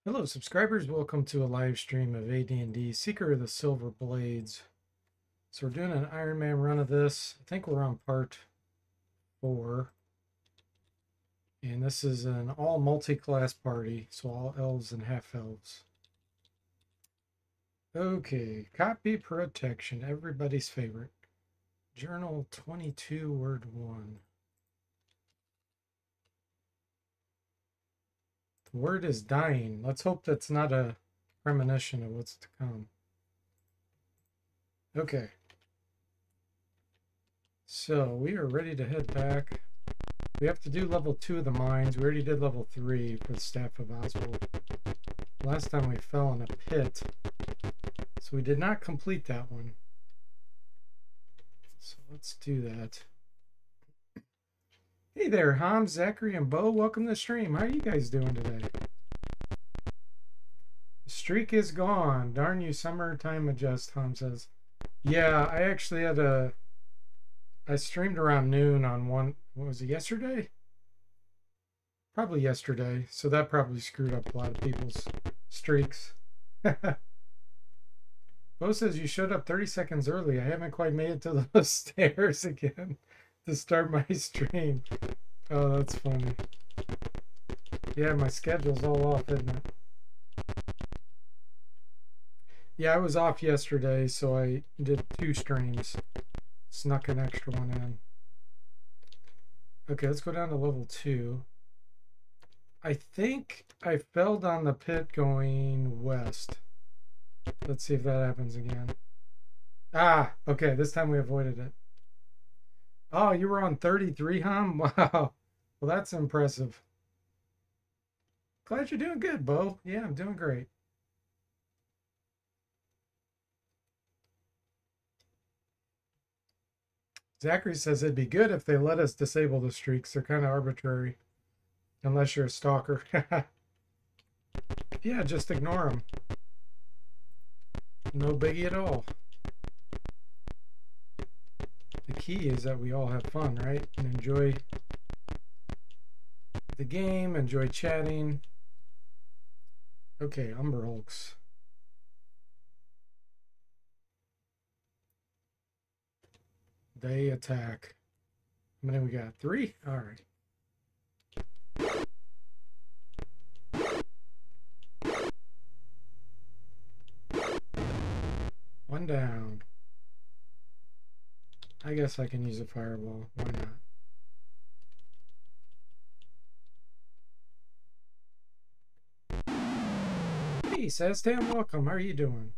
Hello, subscribers. Welcome to a live stream of AD&D Seeker of the Silver Blades. So we're doing an Iron Man run of this. I think we're on part 4. And this is an all multi-class party, so all elves and half-elves. Okay, copy protection, everybody's favorite. Journal 22, word 1. The word is dying. Let's hope that's not a premonition of what's to come. Okay. So we are ready to head back. We have to do level 2 of the mines. We already did level 3 for the Staff of Oswald. Last time we fell in a pit. So we did not complete that one. So let's do that. Hey there, Ham, Zachary, and Bo. Welcome to the stream. How are you guys doing today? The streak is gone. Darn you, summertime adjust, Ham says. Yeah, I actually had I streamed around noon on what was it, yesterday? Probably yesterday. So that probably screwed up a lot of people's streaks. Bo says you showed up 30 seconds early. I haven't quite made it to the stairs again to start my stream. Oh, that's funny. Yeah, my schedule's all off, isn't it? Yeah, I was off yesterday, so I did 2 streams. Snuck an extra one in. Okay, let's go down to level 2. I think I fell down the pit going west. Let's see if that happens again. Ah, okay, this time we avoided it. Oh, you were on 33, Hum? Wow. Well, that's impressive. Glad you're doing good, Bo. Yeah, I'm doing great. Zachary says it'd be good if they let us disable the streaks. They're kind of arbitrary. Unless you're a stalker. Yeah, just ignore them. No biggie at all. The key is that we all have fun, right? And enjoy the game, enjoy chatting. Okay, Umber Hulks. They attack. How many we got? 3? All right. One down. I guess I can use a fireball. Why not? Hey, Saztam, welcome. How are you doing?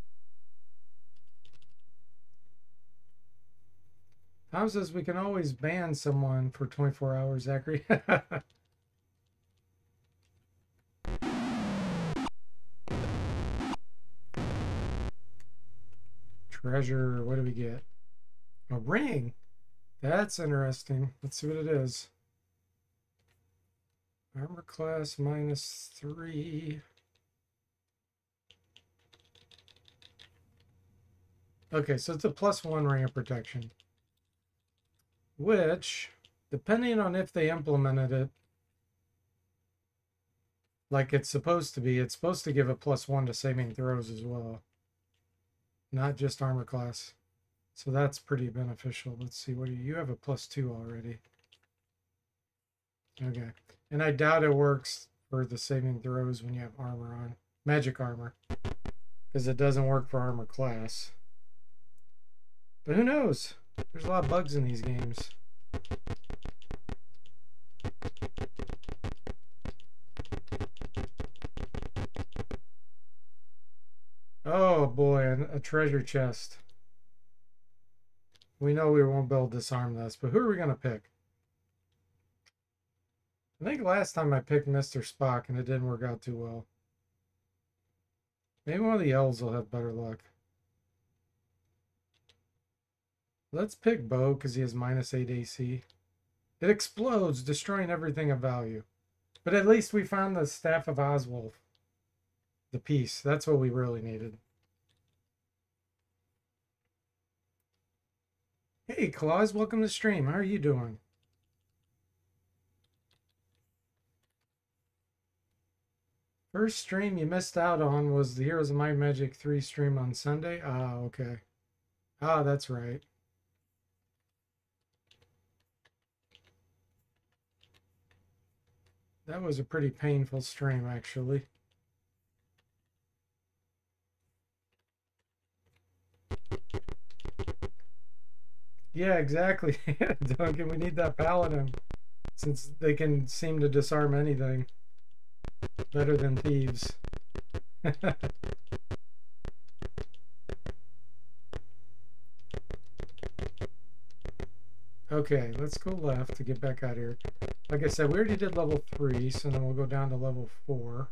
Tom says we can always ban someone for 24 hours, Zachary. Treasure, what do we get? A ring. That's interesting. Let's see what it is. Armor class -3. Okay, so it's a +1 ring of protection. Which, depending on if they implemented it like it's supposed to be, it's supposed to give a +1 to saving throws as well. Not just armor class. So that's pretty beneficial. Let's see, what do you have a +2 already. Okay. And I doubt it works for the saving throws when you have armor on. Magic armor. Because it doesn't work for armor class. But who knows? There's a lot of bugs in these games. Oh boy, a treasure chest. We know we won't be able to disarm this, but who are we going to pick? I think last time I picked Mr. Spock and it didn't work out too well. Maybe one of the elves will have better luck. Let's pick Bo because he has -8 AC. It explodes, destroying everything of value. But at least we found the Staff of Oswald. The piece. That's what we really needed. Hey, Claus, welcome to the stream. How are you doing? First stream you missed out on was the Heroes of Might and Magic 3 stream on Sunday. Ah, okay. Ah, that's right. That was a pretty painful stream, actually. Yeah, exactly. Duncan, we need that paladin, since they can seem to disarm anything better than thieves. Okay, let's go left to get back out here. Like I said, we already did level 3, so then we'll go down to level 4.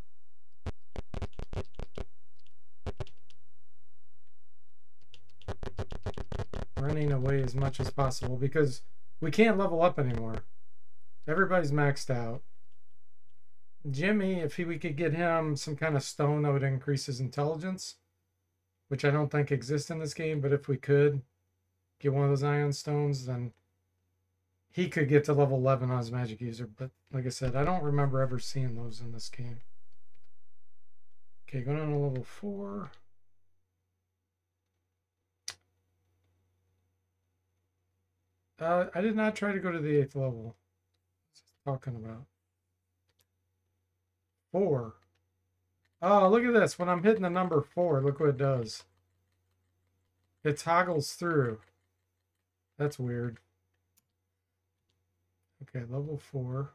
Running away as much as possible because we can't level up anymore. Everybody's maxed out. Jimmy, if we could get him some kind of stone that would increase his intelligence, which I don't think exists in this game, but if we could get one of those ion stones, then he could get to level 11 on his magic user. But like I said, I don't remember ever seeing those in this game. Okay, going on to level 4. I did not try to go to the 8th level. What's he talking about? 4. Oh, look at this. When I'm hitting the number 4, look what it does. It toggles through. That's weird. Okay, level 4.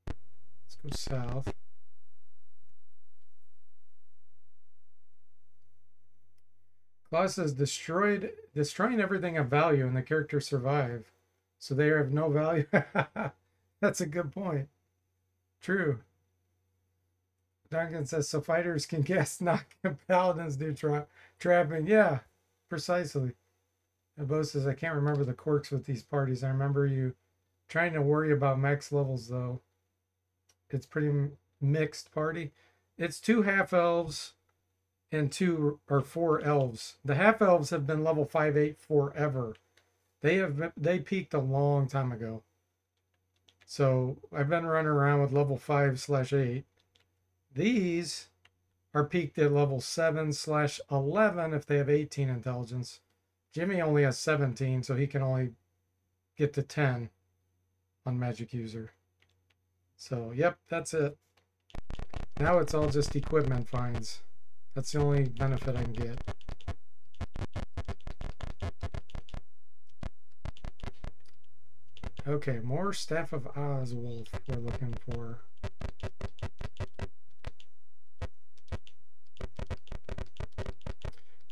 Let's go south. Claus says destroying everything of value and the characters survive. So they have no value. That's a good point. True. Duncan says so fighters can cast knock and paladins do trapping. Yeah, precisely. And Bo says I can't remember the quirks with these parties. I remember you trying to worry about max levels though. It's pretty mixed party. It's 2 half elves and 2 or 4 elves. The half elves have been level 5-8 forever. They peaked a long time ago. So I've been running around with level 5/8. These are peaked at level 7/11 if they have 18 intelligence. Jimmy only has 17, so he can only get to 10 on magic user. So yep, that's it. Now it's all just equipment finds. That's the only benefit I can get. Okay, more Staff of Oswulf we're looking for.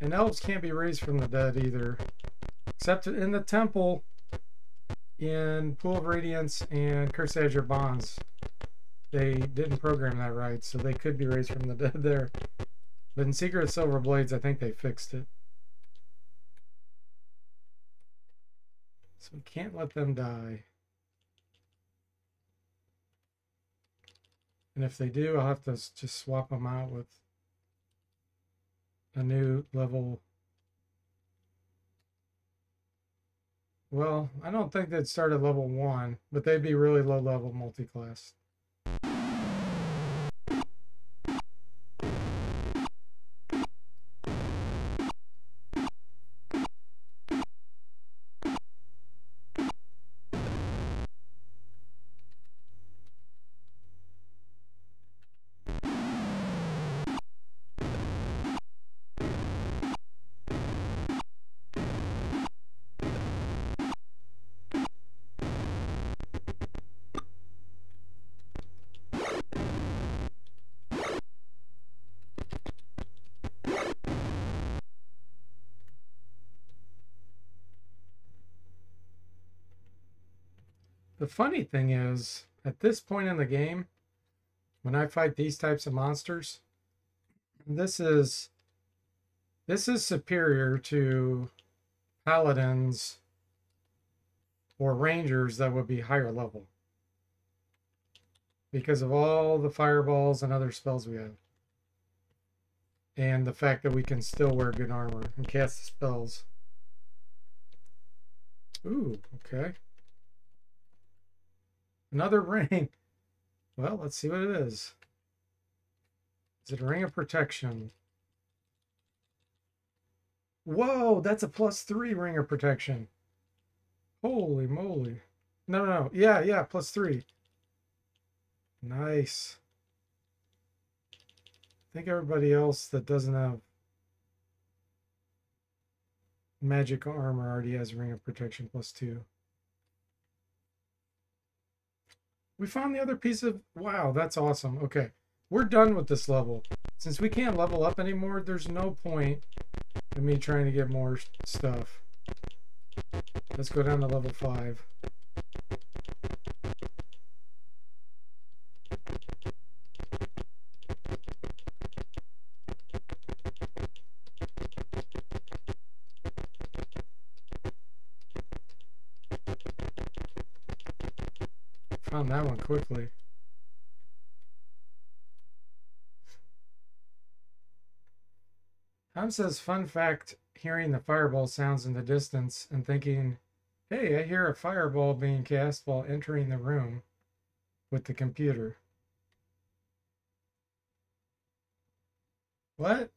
And elves can't be raised from the dead either. Except in the temple, in Pool of Radiance and Curse Azure Bonds. They didn't program that right, so they could be raised from the dead there. But in Secret of Silver Blades, I think they fixed it. So we can't let them die. And if they do, I'll have to just swap them out with a new level. Well, I don't think they'd start at level 1, but they'd be really low level multiclass. The funny thing is, at this point in the game, when I fight these types of monsters, this is superior to paladins or rangers that would be higher level because of all the fireballs and other spells we have, and the fact that we can still wear good armor and cast the spells. Ooh, okay. Another ring. Well, let's see what it is. Is it a ring of protection? Whoa, that's a +3 ring of protection. Holy moly. No, no, no. Yeah, yeah, +3. Nice. I think everybody else that doesn't have magic armor already has ring of protection +2. We found the other piece of... Wow, that's awesome. Okay, we're done with this level. Since we can't level up anymore, there's no point in me trying to get more stuff. Let's go down to level 5. Found that one quickly. Ham says, fun fact, hearing the fireball sounds in the distance and thinking, hey, I hear a fireball being cast while entering the room with the computer. What?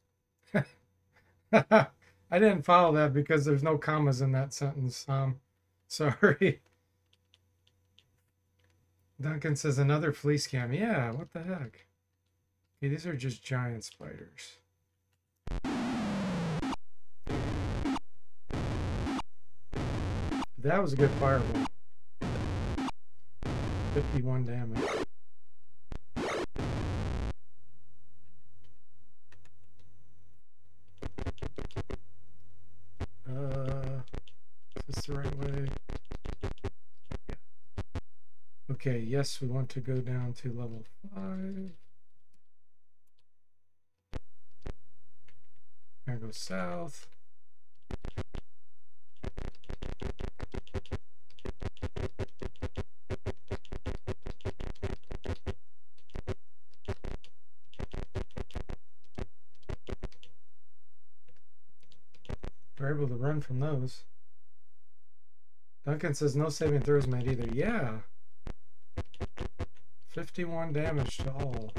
I didn't follow that because there's no commas in that sentence. Sorry. Duncan says, another fleece cam. Yeah, what the heck? Okay, these are just giant spiders. That was a good fireball. 51 damage. Is this the right way? Yeah. Okay, yes, we want to go down to level 5. There, go south. We're able to run from those. Duncan says no saving throws made either. Yeah. 51 damage to all.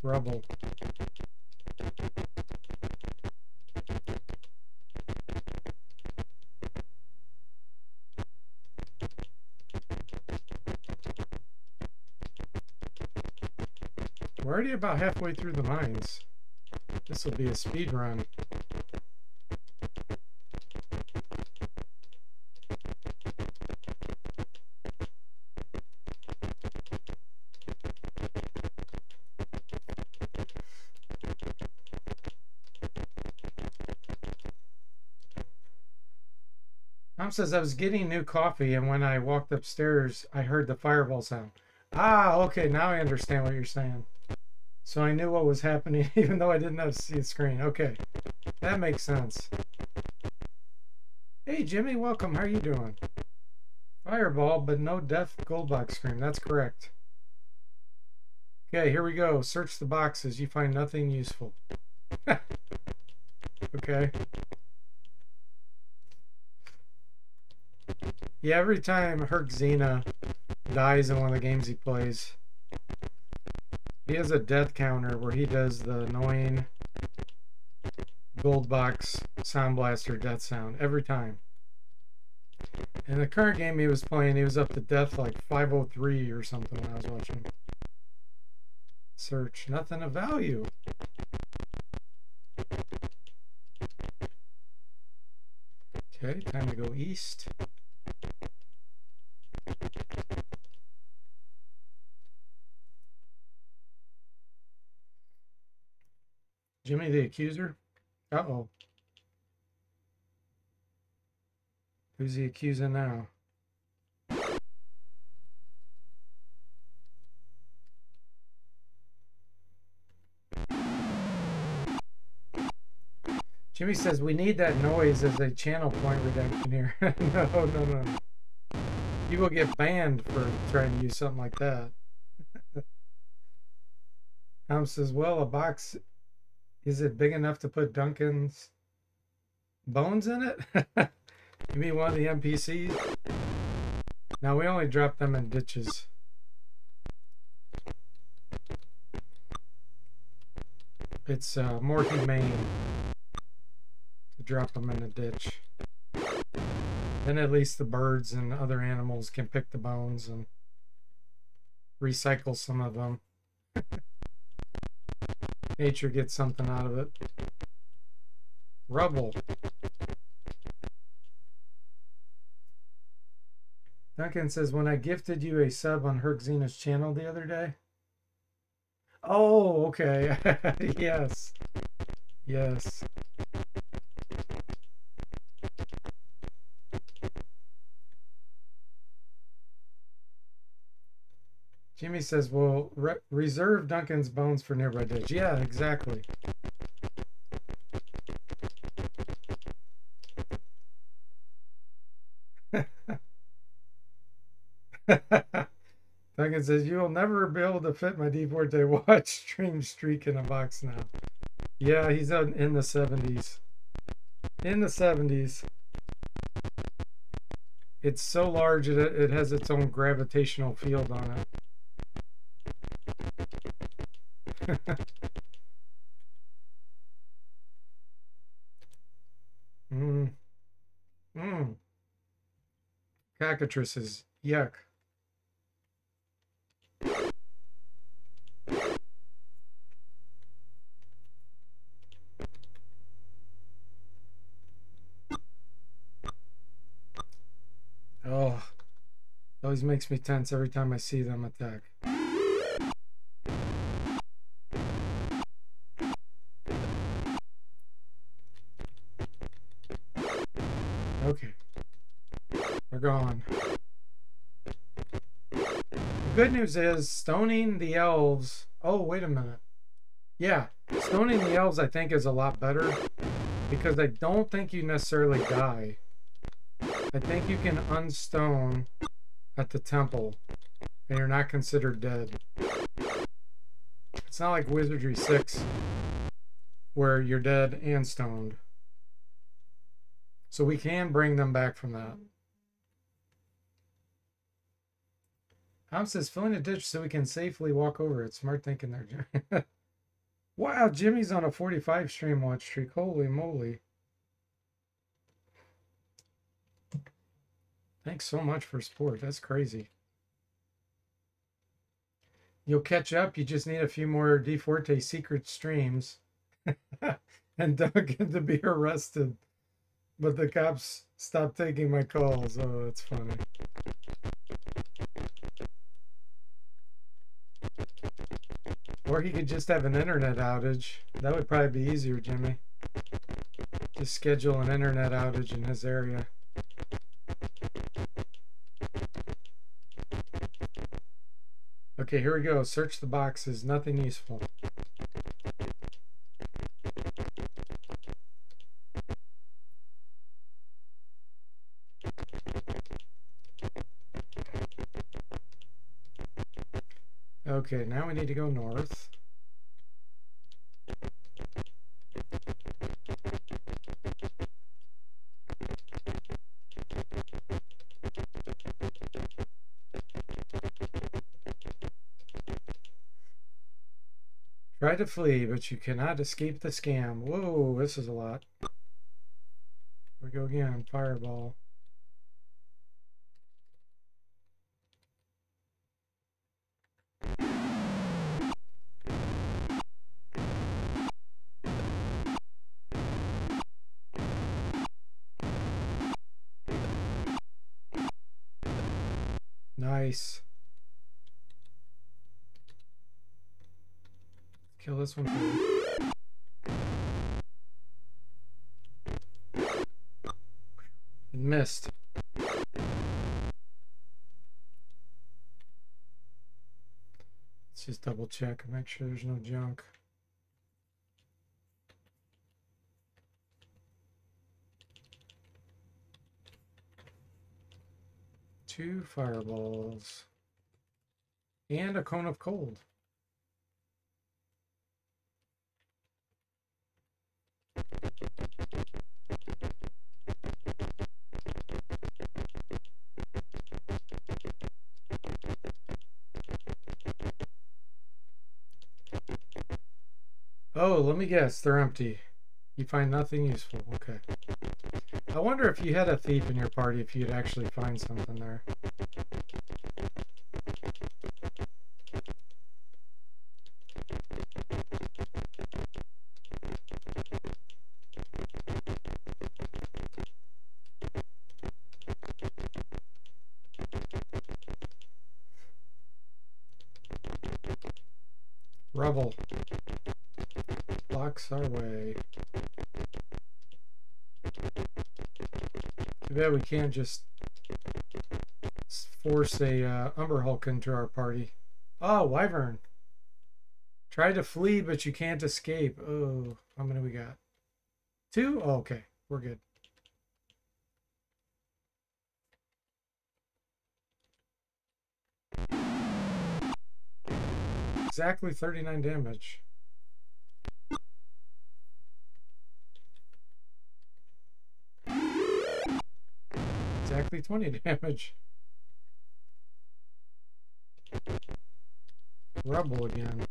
Rubble. We're already about halfway through the mines. This will be a speed run. Tom says, I was getting new coffee, and when I walked upstairs, I heard the fireball sound. Ah, okay, now I understand what you're saying. So I knew what was happening, even though I didn't have to see the screen. Okay, that makes sense. Hey, Jimmy, welcome. How are you doing? Fireball, but no death gold box scream. That's correct. Okay, here we go. Search the boxes. You find nothing useful. Okay. Yeah, every time Herc Xena dies in one of the games he plays, he has a death counter where he does the annoying gold box sound blaster death sound every time. In the current game he was playing, he was up to death like 503 or something when I was watching. Search. Nothing of value. Okay, time to go east. Jimmy the Accuser? Uh-oh. Who's he accusing now? Jimmy says, we need that noise as a channel point reduction here. No, no, no. You will get banned for trying to use something like that. Tom says, well, a box, is it big enough to put Duncan's bones in it? You mean one of the NPCs? Now we only drop them in ditches. It's more humane to drop them in a ditch. Then at least the birds and other animals can pick the bones and recycle some of them. Nature gets something out of it. Rubble. Duncan says, when I gifted you a sub on Herc Xena's channel the other day. Oh, okay. Yes. Yes. Jimmy says, well, reserve Duncan's bones for nearby ditch. Yeah, exactly. Duncan says, you'll never be able to fit my D4Day watch stream streak in a box now. Yeah, he's in the 70s. In the 70s. It's so large, it has its own gravitational field on it. Cockatrices. Yuck. Oh, it always makes me tense every time I see them attack. Okay. They're gone. The good news is stoning the elves. Oh, wait a minute. Yeah, stoning the elves I think is a lot better because I don't think you necessarily die. I think you can unstone at the temple and you're not considered dead. It's not like Wizardry 6 where you're dead and stoned. So we can bring them back from that. Tom says, filling a ditch so we can safely walk over it. Smart thinking there, Jimmy. Wow, Jimmy's on a 45 stream watch streak. Holy moly. Thanks so much for support. That's crazy. You'll catch up. You just need a few more D-Forte secret streams. And Duncan to be arrested. But the cops stopped taking my calls. Oh, that's funny. Or he could just have an internet outage. That would probably be easier, Jimmy. Just schedule an internet outage in his area. Okay, here we go. Search the boxes. Nothing useful. Okay, now we need to go north. Try to flee, but you cannot escape the scam. Whoa, this is a lot. Here we go again. Fireball. Nice. Kill this one first. It missed. Let's just double check and make sure there's no junk. Two fireballs. And a cone of cold. Oh, let me guess. They're empty. You find nothing useful. Okay. I wonder if you had a thief in your party, if you'd actually find something there. Rubble blocks our way. Too bad we can't just force a Umber Hulk into our party. Oh, Wyvern. Try to flee, but you can't escape. Oh, how many we got? 2? Oh, okay, we're good. Exactly 39 damage. Exactly 20 damage. Rubble again.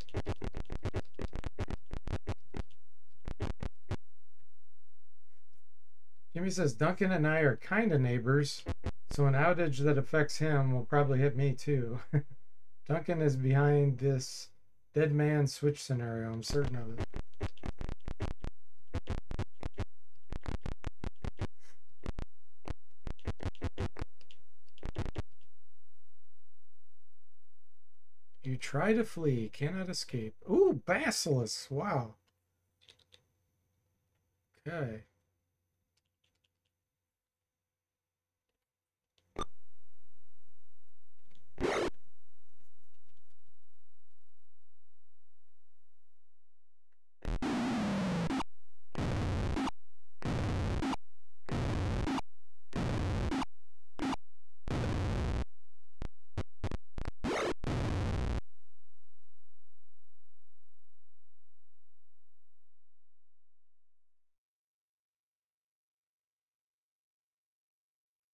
Jimmy says Duncan and I are kind of neighbors, so an outage that affects him will probably hit me too. Duncan is behind this dead man switch scenario, I'm certain of it. You try to flee, cannot escape. Ooh, Basilisk, wow. Okay.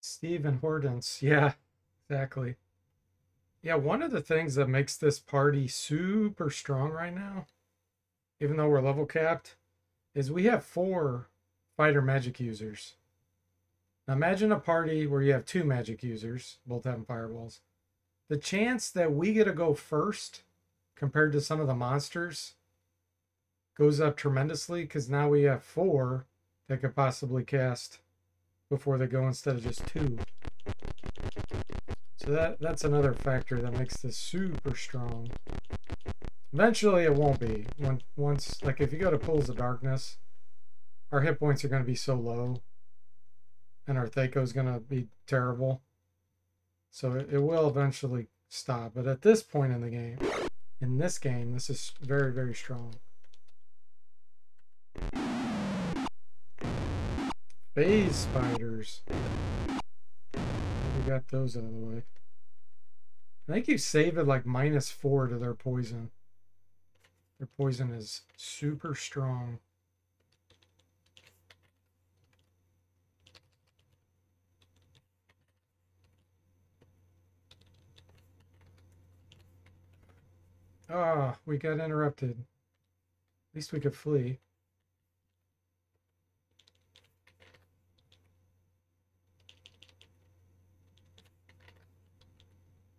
Steve and Hortense, yeah, exactly. Yeah, one of the things that makes this party super strong right now, even though we're level capped, is we have 4 fighter magic users. Now imagine a party where you have 2 magic users, both having fireballs. The chance that we get to go first compared to some of the monsters goes up tremendously because now we have 4 that could possibly cast before they go instead of just 2. So that's another factor that makes this super strong. Eventually it won't be. Once, like if you go to Pools of Darkness, our hit points are going to be so low and our Thaco is going to be terrible. So it will eventually stop. But at this point in the game, in this game, this is very, very strong. Phase spiders. We got those out of the way. I think you save it like -4 to their poison. Their poison is super strong. Ah, we got interrupted. At least we could flee.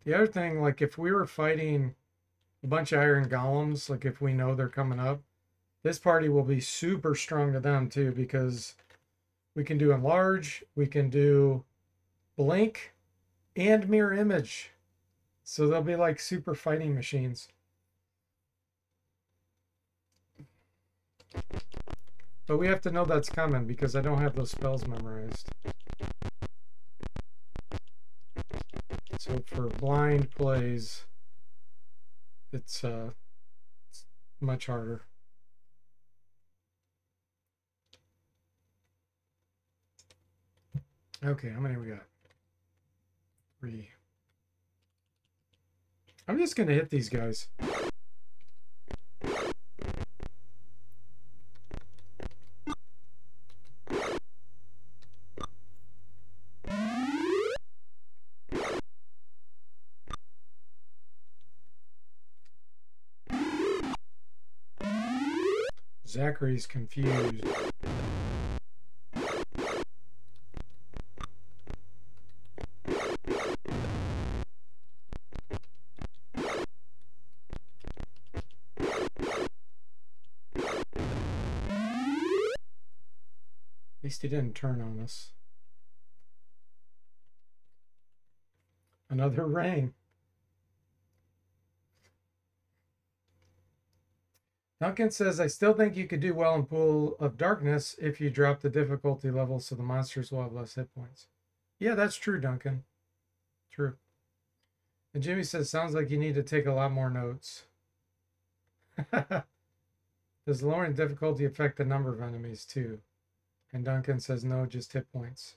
The other thing, like if we were fighting a bunch of iron golems, like if we know they're coming up, this party will be super strong to them too, because we can do enlarge, we can do blink, and mirror image. So they'll be like super fighting machines. But we have to know that's coming because I don't have those spells memorized. So for blind plays, it's much harder. Okay, how many we got? 3. I'm just gonna hit these guys. Zachary's confused. At least he didn't turn on us. Another rain. Duncan says, I still think you could do well in Pool of Darkness if you drop the difficulty level so the monsters will have less hit points. Yeah, that's true, Duncan. True. And Jimmy says, sounds like you need to take a lot more notes. Does lowering difficulty affect the number of enemies too? And Duncan says, no, just hit points.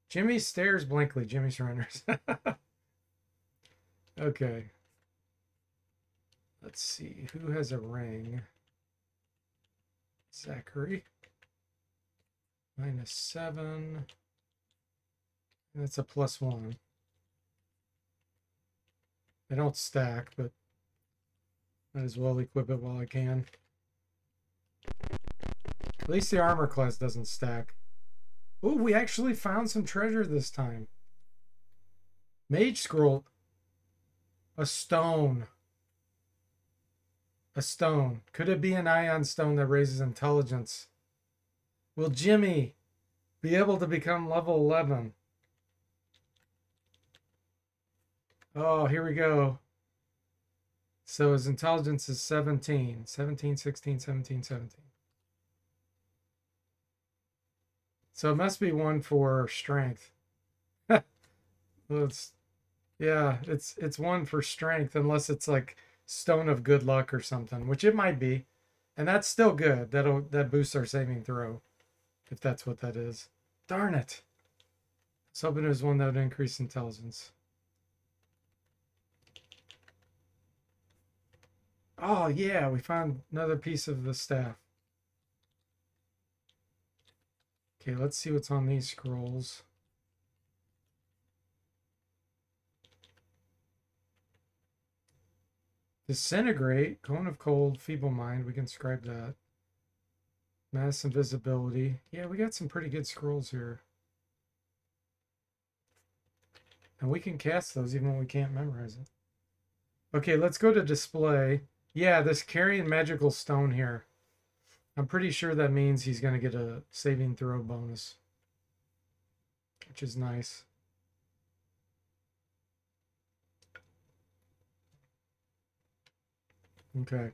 Jimmy stares blankly. Jimmy surrenders. Okay. Let's see. Who has a ring? Zachary. -7. That's a +1. They don't stack, but might as well equip it while I can. At least the armor class doesn't stack. Oh, we actually found some treasure this time. Mage scroll. A stone. A stone. Could it be an ion stone that raises intelligence? Will Jimmy be able to become level 11? Oh, here we go. So his intelligence is 17. 17, 16, 17, 17. So it must be one for strength. It's one for strength, unless it's like Stone of Good Luck or something, which it might be. And that's still good. That boosts our saving throw, if that's what that is. Darn it. I was hoping it was one that would increase intelligence. Oh yeah, we found another piece of the staff. Okay, let's see what's on these scrolls. Disintegrate, Cone of Cold, Feeble Mind, we can scribe that. Mass Invisibility. Yeah, we got some pretty good scrolls here. And we can cast those even when we can't memorize it. Okay, let's go to display. Yeah, this Carrying Magical Stone here. I'm pretty sure that means he's going to get a saving throw bonus, which is nice. Okay.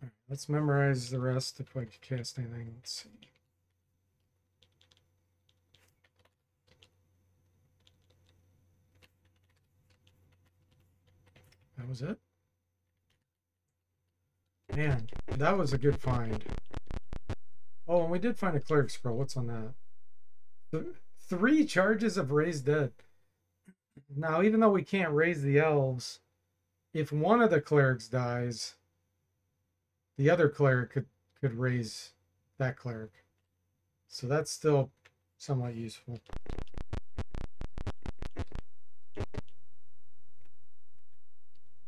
All right, let's memorize the rest if I can cast anything. Let's see. That was it. Man, that was a good find. Oh, and we did find a cleric scroll. What's on that? 3 charges of Raised Dead. Now, even though we can't raise the elves, if one of the clerics dies, the other cleric could raise that cleric. So that's still somewhat useful.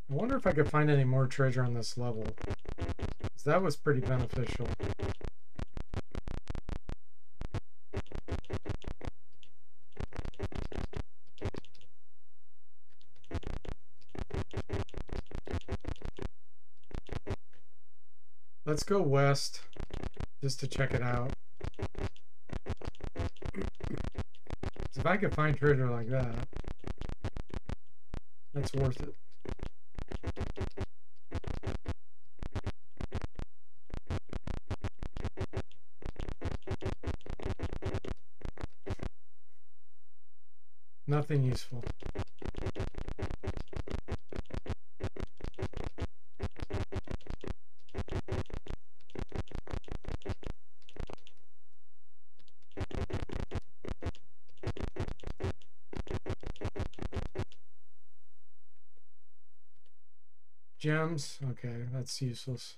I wonder if I could find any more treasure on this level, because that was pretty beneficial. Let's go west just to check it out. If I could find treasure like that, that's worth it. Nothing useful. Gems? Okay, that's useless.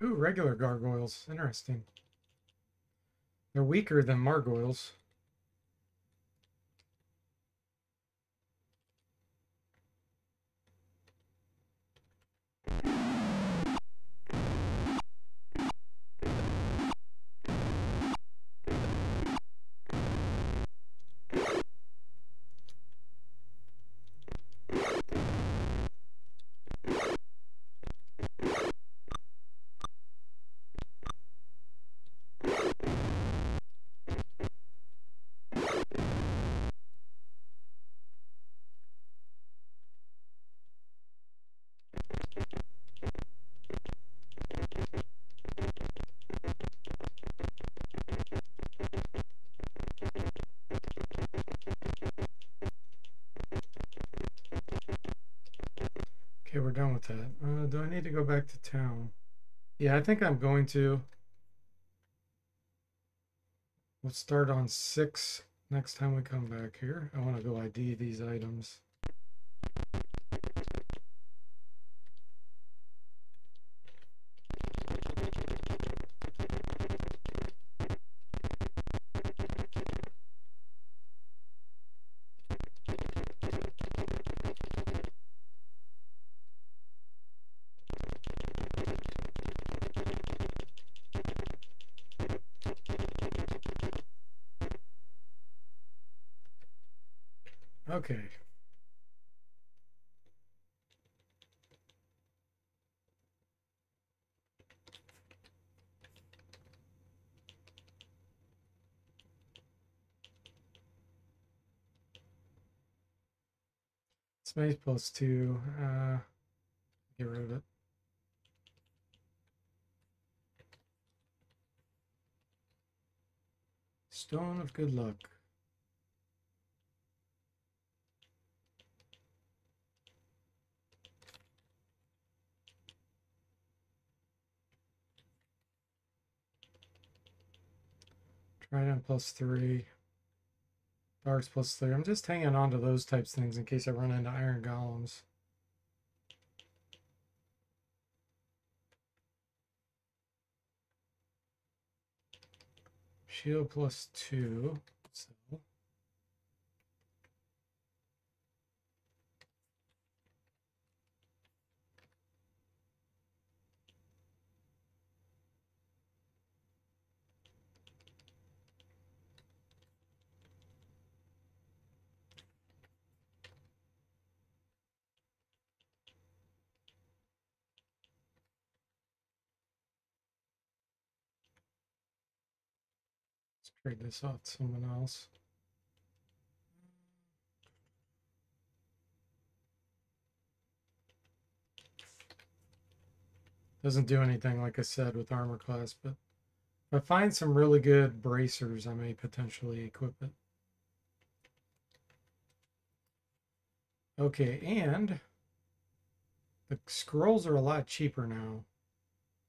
Ooh, regular gargoyles. Interesting. They're weaker than margoyles. Okay, we're done with that. Do I need to go back to town? Yeah, I think I'm going to. We'll start on 6 next time we come back here. I want to go ID these items. Okay. Space +2. Get rid of it. Stone of good luck. Trident +3. Darks +3. I'm just hanging on to those types of things in case I run into iron golems. Shield +2. So let's trade this off to someone else. Doesn't do anything, like I said, with armor class, but if I find some really good bracers, I may potentially equip it. Okay, and the scrolls are a lot cheaper now.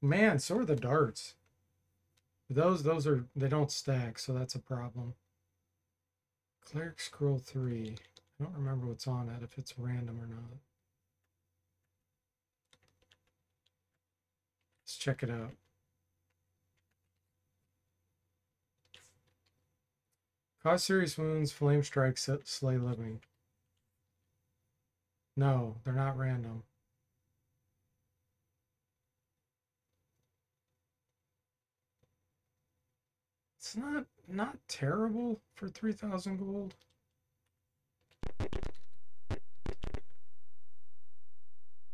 Man, so are the darts. Those are, they don't stack, so that's a problem. Cleric scroll 3. I don't remember what's on it, if it's random or not. Let's check it out. Cause serious wounds, flame strikes, slay living. No, they're not random. It's not terrible for 3,000 gold.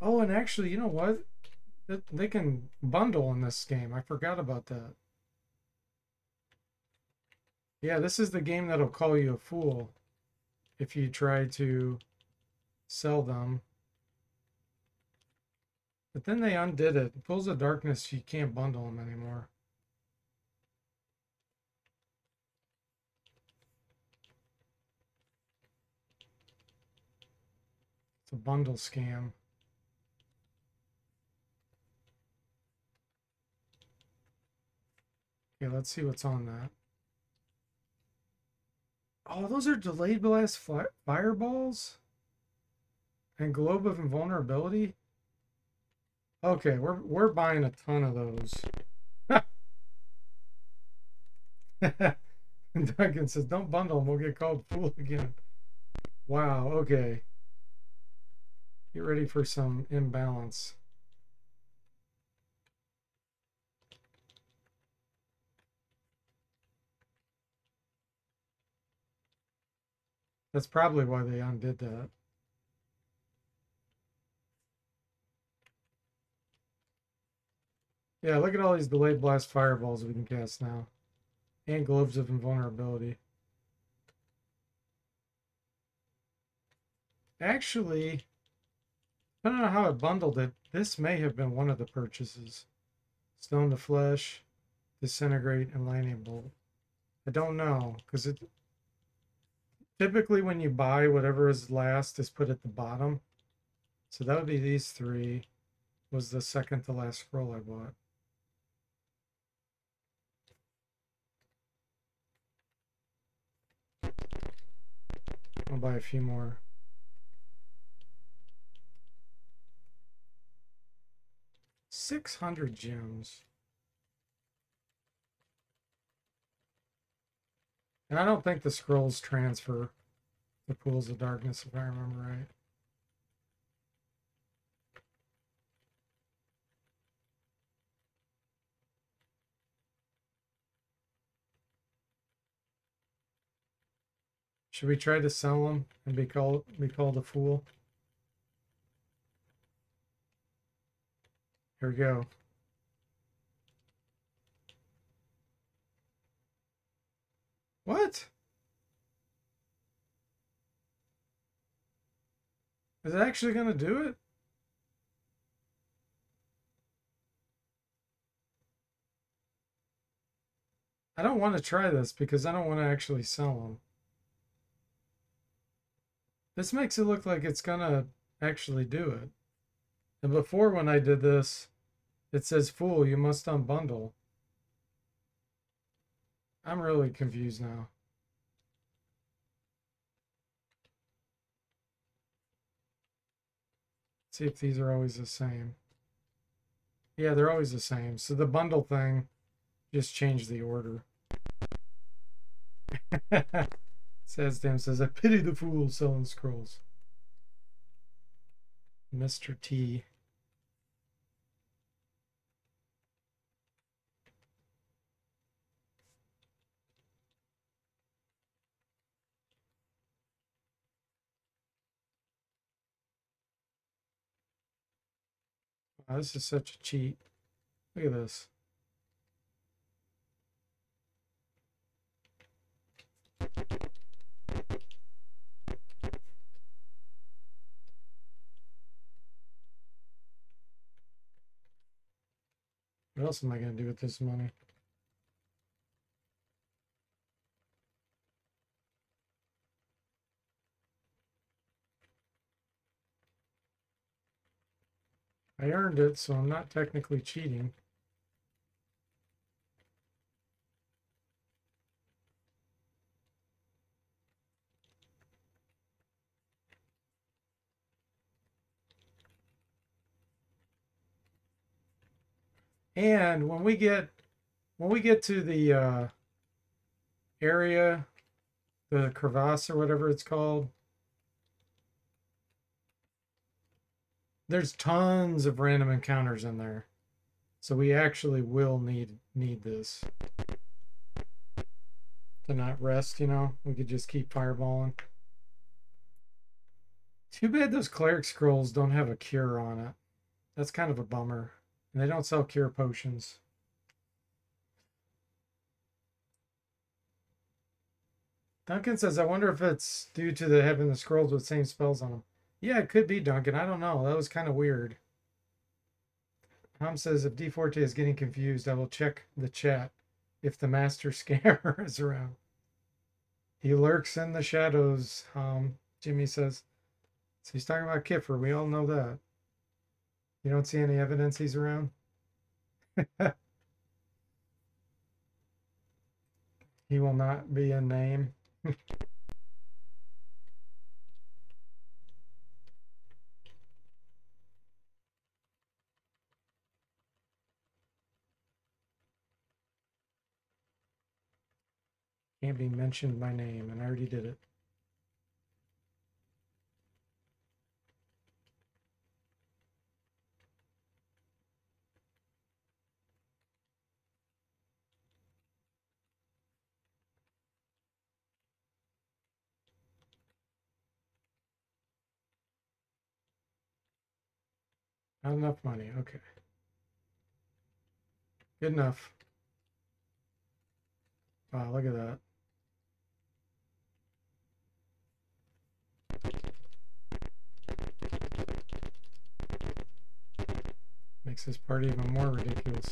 Oh, and actually, you know what? They can bundle in this game. I forgot about that. Yeah, this is the game that'll call you a fool if you try to sell them. But then they undid it. Pools of Darkness, you can't bundle them anymore. It's a bundle scam. Okay, let's see what's on that. Oh, those are delayed blast fireballs and globe of invulnerability. Okay, we're buying a ton of those. Duncan says, "Don't bundle them. We'll get called fool again." Wow. Okay. Get ready for some imbalance. That's probably why they undid that. Yeah, look at all these delayed blast fireballs we can cast now. And globes of invulnerability. Actually, depending on how it bundled it, this may have been one of the purchases. Stone to Flesh, Disintegrate, and Lightning Bolt. I don't know, because it typically when you buy whatever is last is put at the bottom. So that would be these three. Was the second to last scroll I bought. I'll buy a few more. 600 gems. And I don't think the scrolls transfer the Pools of Darkness, if I remember right. Should we try to sell them and be called a fool? Here we go. What? Is it actually going to do it? I don't want to try this because I don't want to actually sell them. This makes it look like it's going to actually do it. And before when I did this, it says, "Fool, you must unbundle." I'm really confused now. Let's see if these are always the same. Yeah, they're always the same. So the bundle thing just changed the order. Sazdam says, "I pity the fool selling scrolls." Mr. T. Wow, this is such a cheat. Look at this. What else am I going to do with this money? I earned it, so I'm not technically cheating. And when we get to the area, the crevasse or whatever it's called, there's tons of random encounters in there. So we actually will need this to not rest, you know? We could just keep fireballing. Too bad those cleric scrolls don't have a cure on it. That's kind of a bummer. And they don't sell cure potions. Duncan says, "I wonder if it's due to the having the scrolls with the same spells on them." Yeah, it could be, Duncan. I don't know. That was kind of weird. Tom says, "If D4T is getting confused, I will check the chat if the master scammer is around." He lurks in the shadows, Jimmy says. So he's talking about Kiffer. We all know that. You don't see any evidence he's around? He will not be a name. Can't be mentioned by name, and I already did it. Not enough money. Okay. Good enough. Wow, look at that. Makes this party even more ridiculous.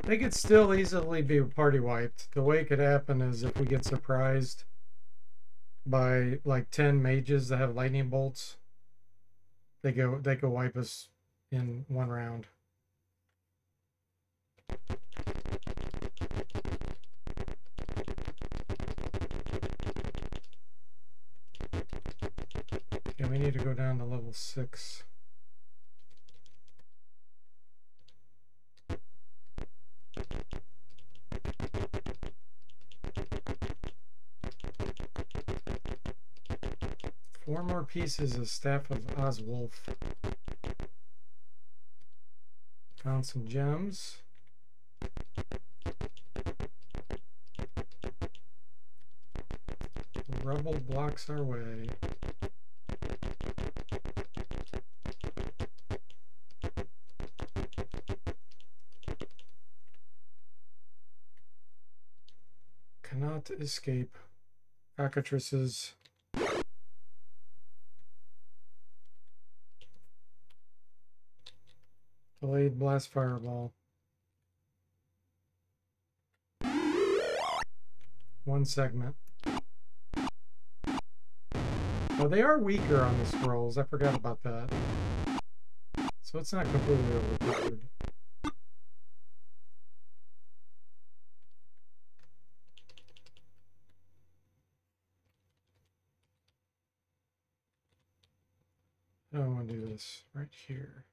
They could still easily be party wiped. The way it could happen is if we get surprised by like 10 mages that have lightning bolts, they could wipe us in one round. Okay, we need to go down to level 6. Four more pieces of Staff of Oswulf. Found some gems. Rubble blocks our way. Cannot escape cockatrices. Delayed blast fireball. One segment. Oh, they are weaker on the scrolls. I forgot about that. So it's not completely overpowered. I don't want to do this right here.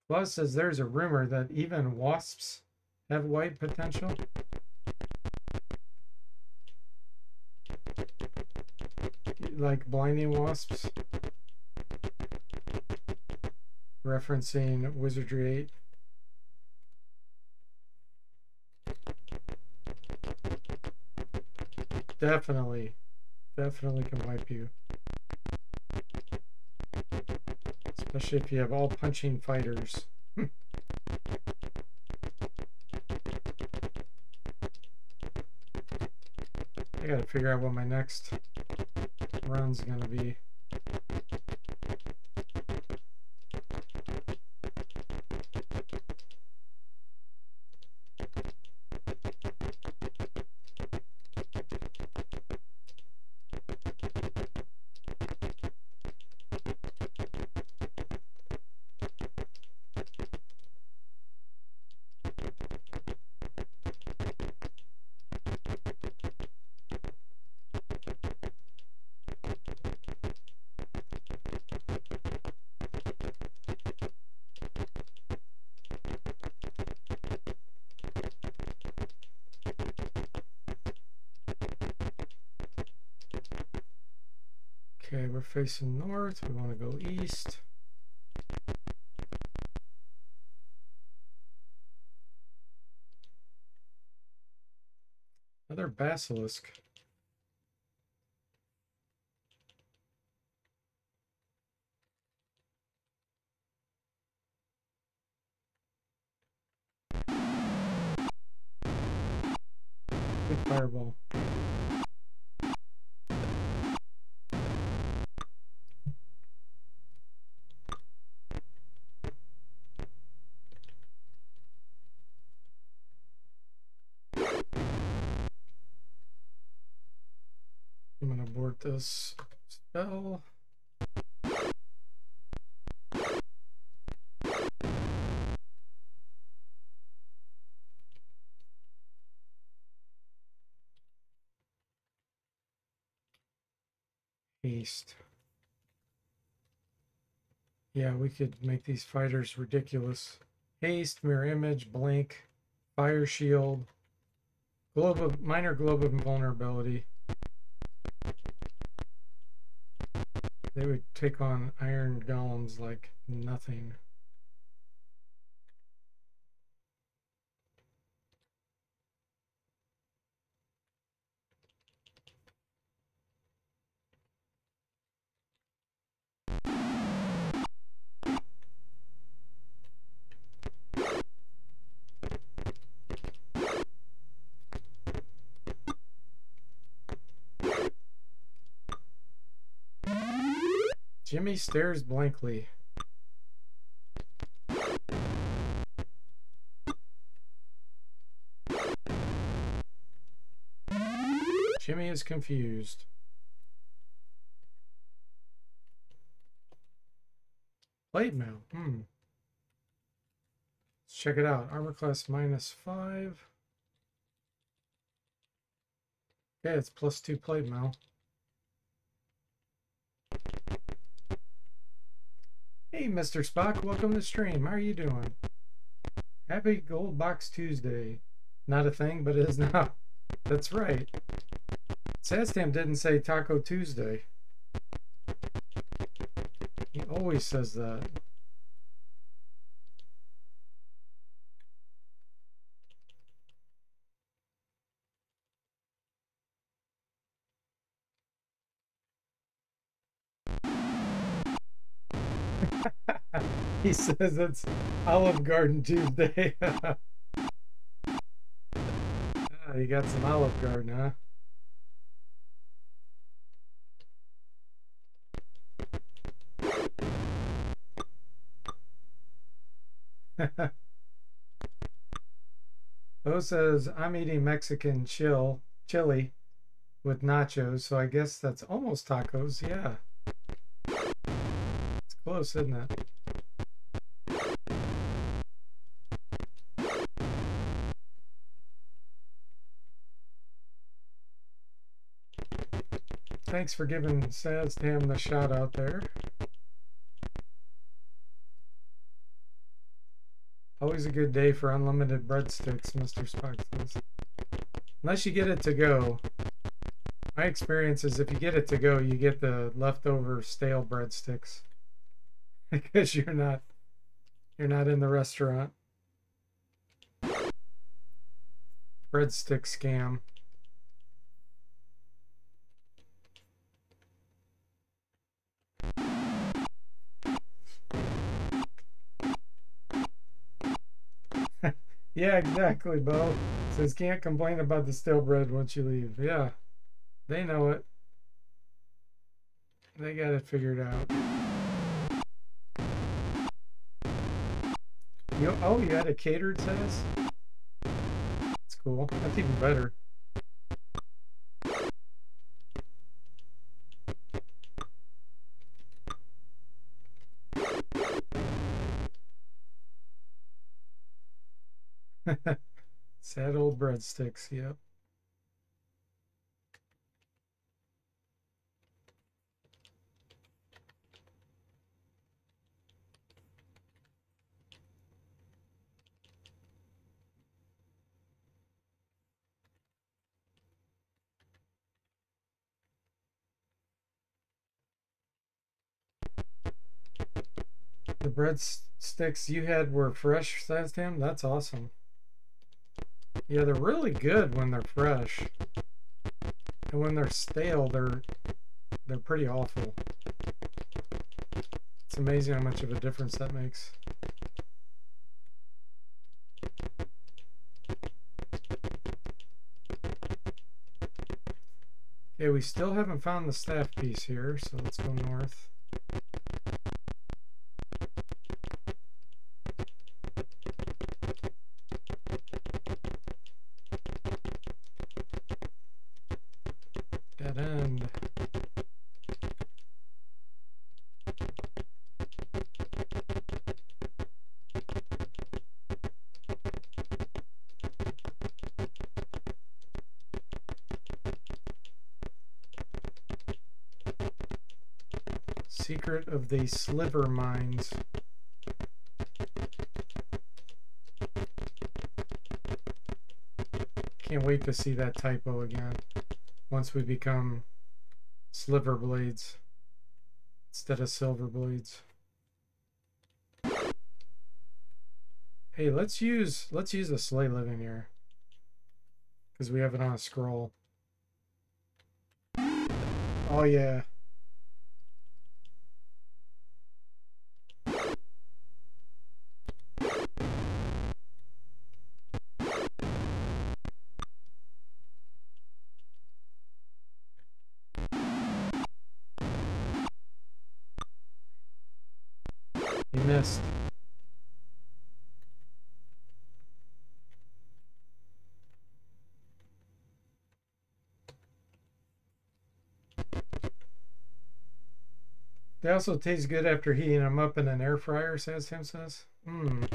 Plus says there's a rumor that even wasps have white potential. Like blinding wasps. Referencing Wizardry 8. Definitely can wipe you. Especially if you have all punching fighters. I gotta figure out what my next run's gonna be. Okay, we're facing north. We want to go east. Another basilisk. Big fireball. I'm gonna abort this spell. Haste. Yeah, we could make these fighters ridiculous. Haste, mirror image, blink, fire shield, globe of minor globe of invulnerability. They would take on iron golems like nothing. Jimmy stares blankly. Jimmy is confused. Plate mail. Let's check it out. Armor class -5. Okay, it's +2 plate mail. Hey, Mr. Spock, welcome to the stream. How are you doing? Happy Gold Box Tuesday. Not a thing, but it is now. That's right. Sastam didn't say Taco Tuesday. He always says that. He says it's Olive Garden Tuesday. You got some Olive Garden, huh? Bo says, I'm eating Mexican chili with nachos, so I guess that's almost tacos. Yeah. It's close, isn't it? Thanks for giving Saztam the shout out there. Always a good day for unlimited breadsticks, Mr. Spock says. Unless you get it to go. My experience is if you get it to go, you get the leftover stale breadsticks. Because you're not in the restaurant. Breadstick scam. Yeah, exactly, Bo. Says can't complain about the stale bread once you leave. Yeah, they know it. They got it figured out. You had a catered says? That's cool. That's even better. Sad old breadsticks, yep. The breadsticks you had were fresh, Saztam? That's awesome. Yeah, they're really good when they're fresh. And when they're stale, they're pretty awful. It's amazing how much of a difference that makes. Okay, we still haven't found the staff piece here, so let's go north. Dead end. Secret of the Sliver Mines. Can't wait to see that typo again once we become sliver blades instead of silver blades. Hey, let's use a Slay Living here because we have it on a scroll. Oh yeah. He missed. They also taste good after heating them up in an air fryer, as Tim says. Mmm.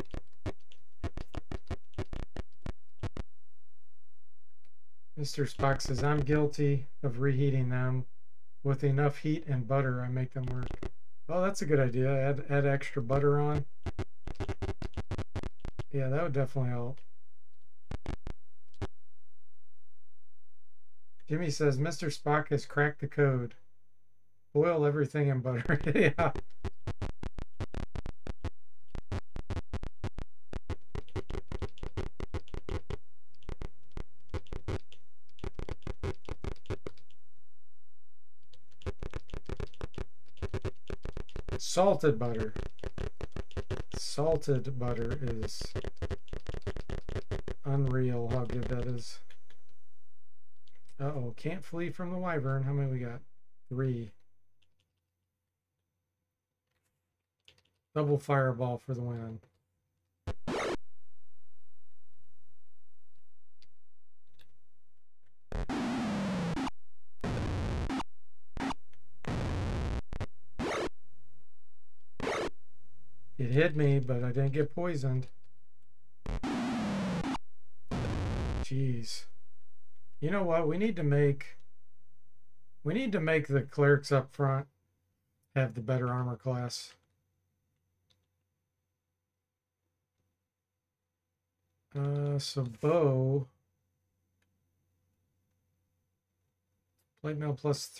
Mr. Spock says, I'm guilty of reheating them. With enough heat and butter, I make them work. Oh, that's a good idea. Add extra butter on. Yeah, that would definitely help. Jimmy says, Mr. Spock has cracked the code. Boil everything in butter. Yeah. Salted butter. Salted butter is unreal how good that is. Uh-oh, can't flee from the wyvern. How many we got? 3. Double fireball for the win. It hit me, but I didn't get poisoned. Jeez. You know what? We need to make the clerics up front have the better armor class. So bow. Plate mail +3. Let's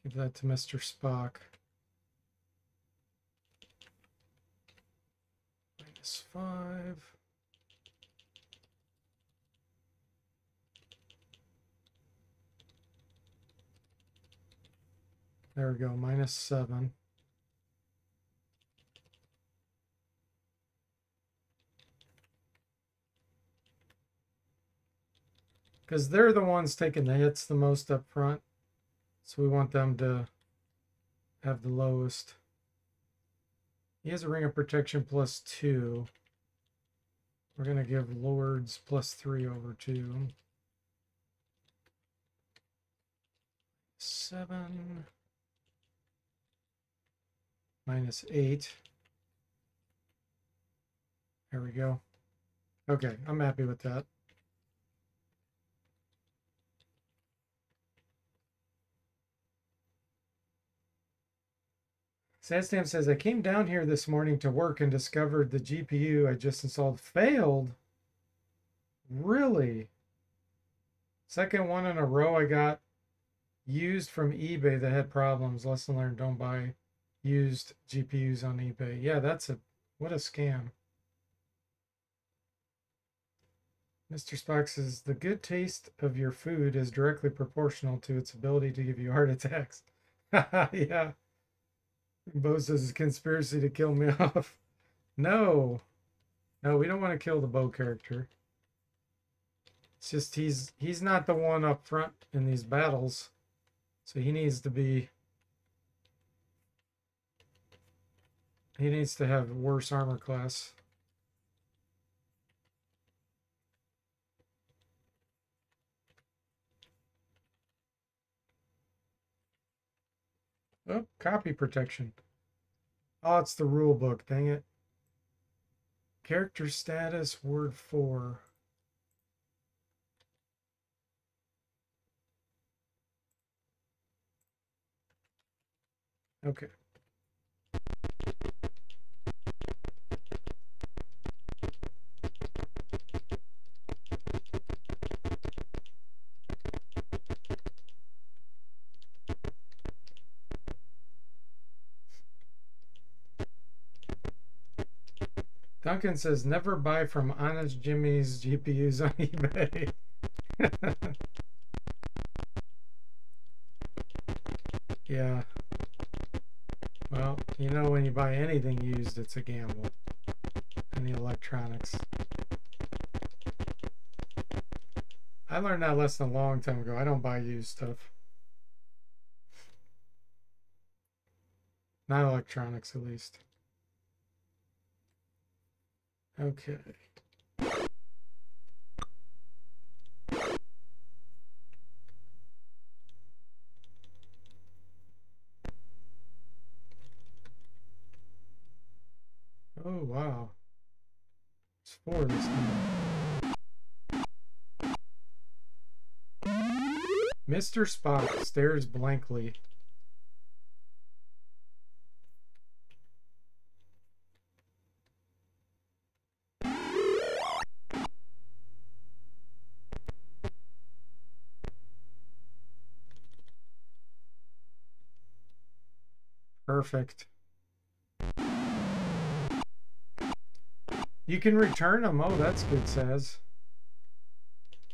give that to Mr. Spock. -5. There we go, -7. Because they're the ones taking the hits the most up front. So we want them to have the lowest. He has a ring of protection +2. We're going to give lords +3 over 2. 7. -8. There we go. Okay, I'm happy with that. Sadstam says, I came down here this morning to work and discovered the GPU I just installed failed. Really? Second one in a row I got used from eBay that had problems. Lesson learned, don't buy used GPUs on eBay. Yeah, what a scam. Mr. Spock says, the good taste of your food is directly proportional to its ability to give you heart attacks. Yeah. Bo says it's a conspiracy to kill me off. No. No, we don't want to kill the Bo character. It's just he's not the one up front in these battles. So he needs to have worse armor class. Oh, copy protection. Oh, it's the rule book, dang it. Character status, word 4. Okay. Duncan says, never buy from Honest Jimmy's GPUs on eBay. Yeah. Well, you know, when you buy anything used, it's a gamble. Any electronics. I learned that lesson a long time ago. I don't buy used stuff. Not electronics, at least. Okay. Oh, wow. It's 4 this time. Mr. Spock stares blankly. Perfect. You can return them. Oh, that's good, Saz.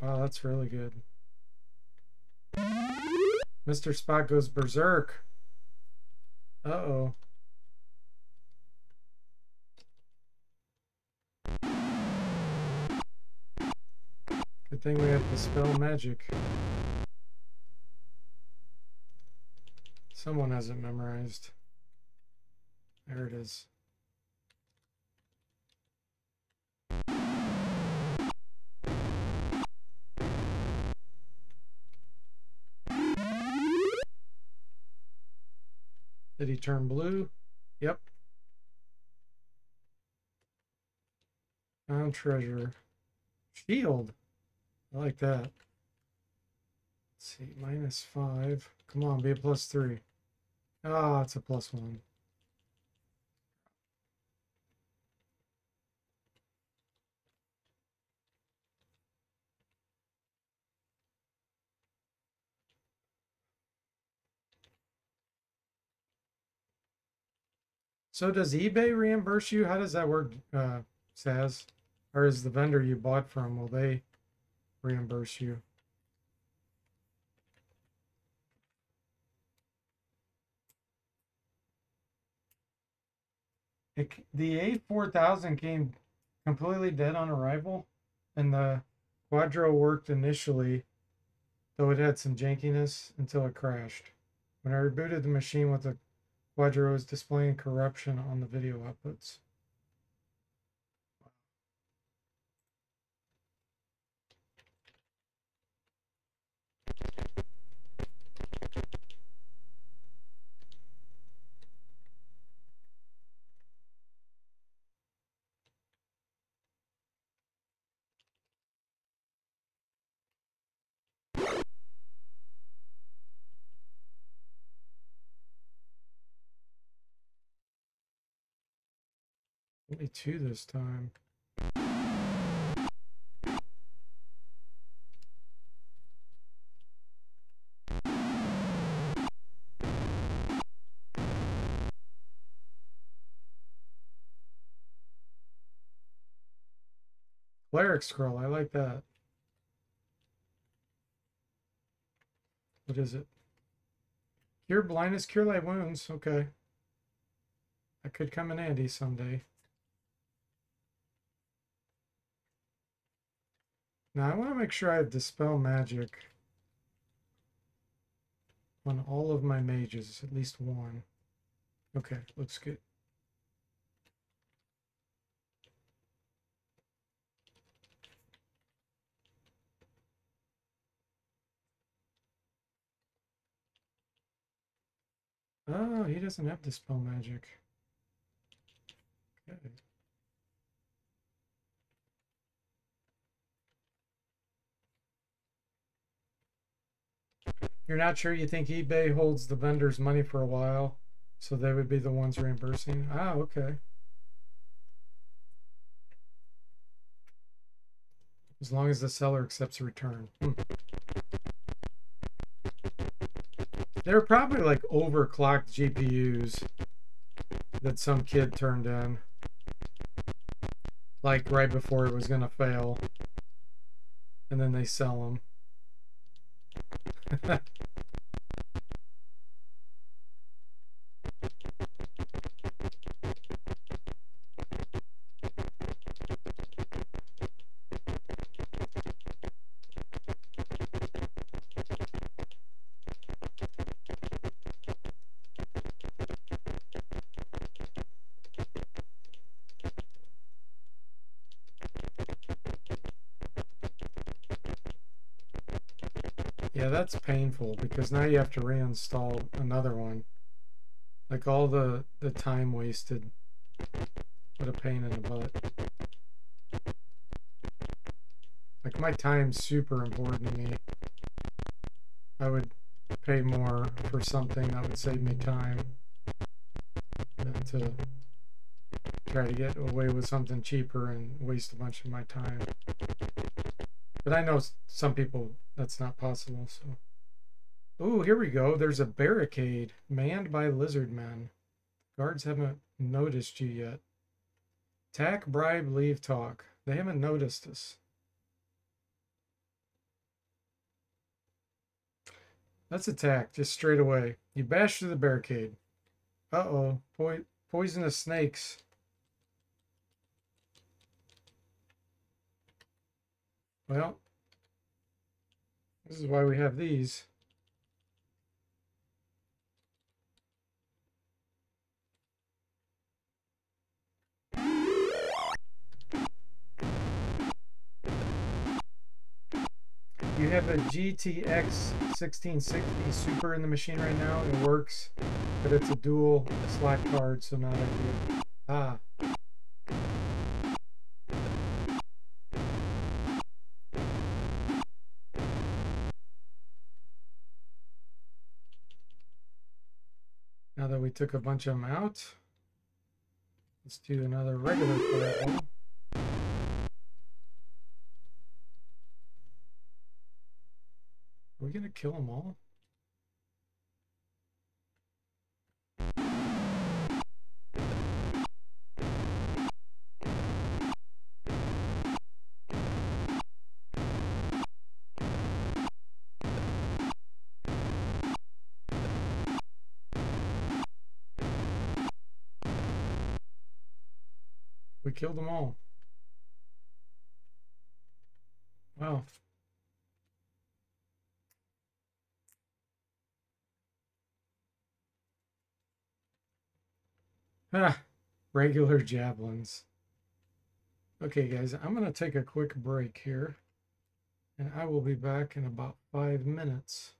Wow, that's really good. Mr. Spock goes berserk. Uh-oh. Good thing we have Dispel Magic. Someone hasn't memorized. There it is. Did he turn blue? Yep. Found treasure. Shield. I like that. Let's see. -5. Come on, be a +3. Ah, it's a +1. So does eBay reimburse you? How does that work, Saz? Or is the vendor you bought from, will they reimburse you? The A4000 came completely dead on arrival, and the Quadro worked initially, though it had some jankiness until it crashed. When I rebooted the machine with the Quadro, it was displaying corruption on the video outputs. Only 2 this time. Cleric scroll, I like that. What is it? Cure blindness, cure light wounds. Okay. That could come in handy someday. Now I want to make sure I have Dispel Magic on all of my mages, at least one. Okay, looks good. Oh, he doesn't have Dispel Magic. Okay. You're not sure you think eBay holds the vendor's money for a while? So they would be the ones reimbursing. Ah, okay. As long as the seller accepts a return. They're probably like overclocked GPUs that some kid turned in, like right before it was gonna fail, and then they sell them. Yeah, that's painful because now you have to reinstall another one. Like all the time wasted. What a pain in the butt. Like my time's super important to me. I would pay more for something that would save me time than to try to get away with something cheaper and waste a bunch of my time. But I know some people that's not possible, so. Ooh, here we go. There's a barricade manned by lizard men. Guards haven't noticed you yet. Attack, bribe, leave, talk. They haven't noticed us. Let's attack just straight away. You bash through the barricade. Uh-oh. Poisonous snakes. Well, this is why we have these. You have a GTX 1660 Super in the machine right now. It works, but it's a dual slack card, so not ideal. Ah. Now that we took a bunch of them out, let's do another regular fireball. Are we gonna kill them all? We killed them all. Wow. Ah, regular javelins. Okay, guys, I'm going to take a quick break here, and I will be back in about 5 minutes.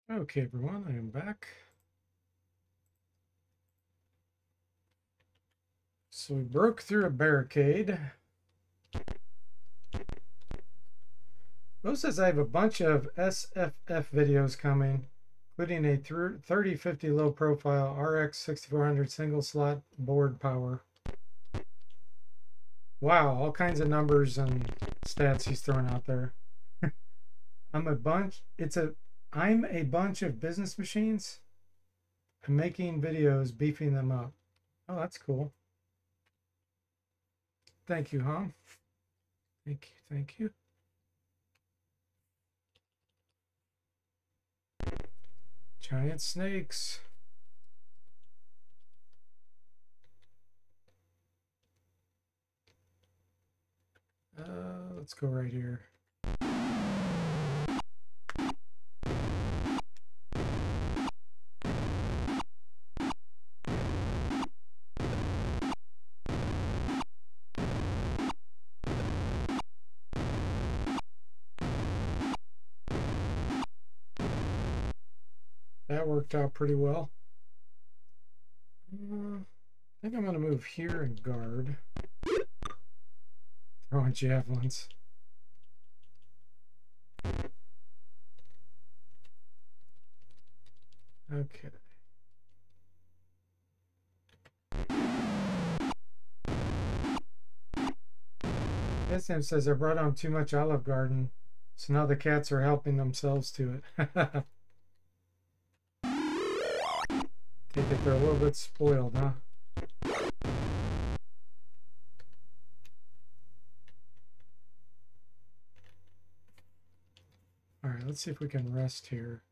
Okay, everyone, I am back. So we broke through a barricade. Mo says I have a bunch of SFF videos coming, including a 3050 low profile RX 6400 single slot board power. Wow, all kinds of numbers and stats he's throwing out there. I'm a bunch of business machines. I'm making videos beefing them up. Oh, that's cool. Thank you, huh? Thank you. Giant snakes. Let's go right here. That worked out pretty well. I think I'm going to move here and guard. Throwing javelins. Okay. SM says I brought on too much Olive Garden, so now the cats are helping themselves to it. Take it they're a little bit spoiled, huh? All right, let's see if we can rest here.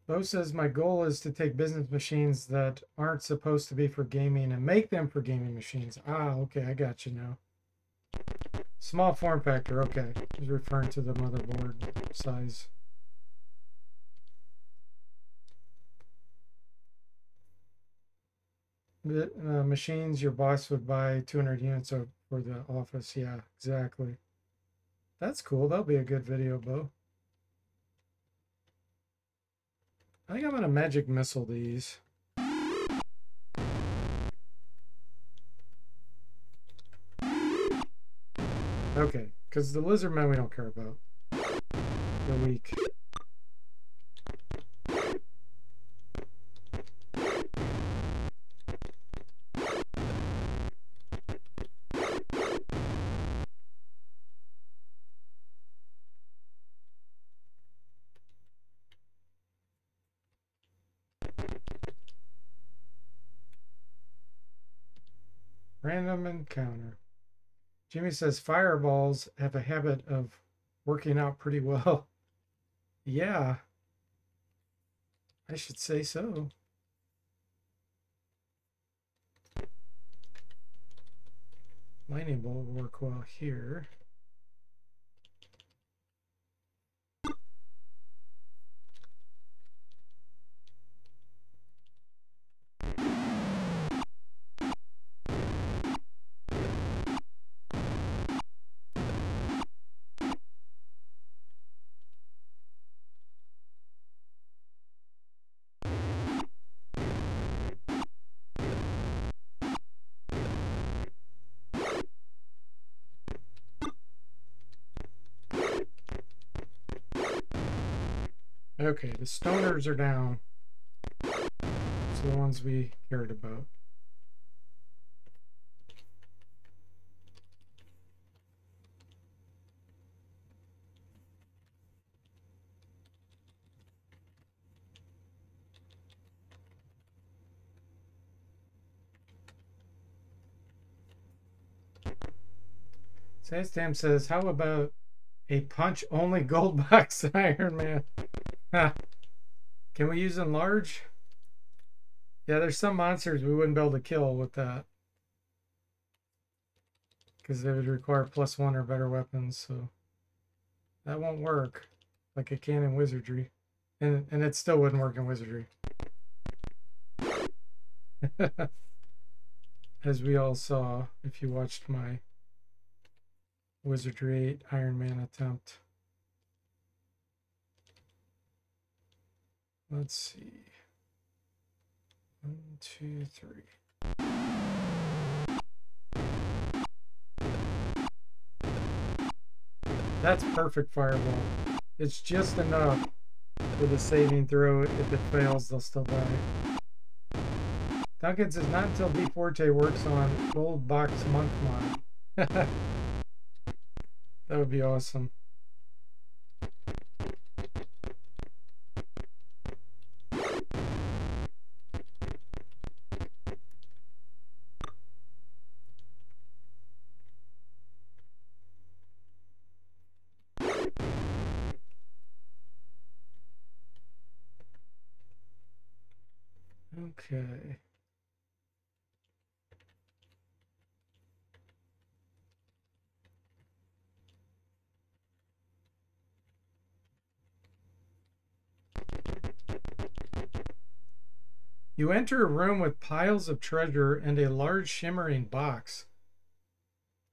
Bo says my goal is to take business machines that aren't supposed to be for gaming and make them for gaming machines. Ah, okay, I got you now. Small form factor, okay. He's referring to the motherboard size. Machines your boss would buy 200 units for the office. Yeah, exactly. That's cool. That'll be a good video, Bo. I think I'm going to magic missile these. Okay, because the lizard men we don't care about. They're weak. Random encounter. Jimmy says fireballs have a habit of working out pretty well. Yeah, I should say so. Lightning bolt will work well here. Okay, the stoners are down. Those are the ones we cared about. Stam says, how about a punch-only gold box Iron Man? Can we use enlarge? Yeah, there's some monsters we wouldn't be able to kill with that. because they would require +1 or better weapons, so that won't work like it can in wizardry. And it still wouldn't work in wizardry. As we all saw if you watched my Wizardry 8 Iron Man attempt. Let's see. 1, 2, 3. That's perfect fireball. It's just enough for the saving throw. If it fails, they'll still die. Duncan says not until D Forte works on Gold Box Monk mod. That would be awesome. Okay. You enter a room with piles of treasure and a large shimmering box.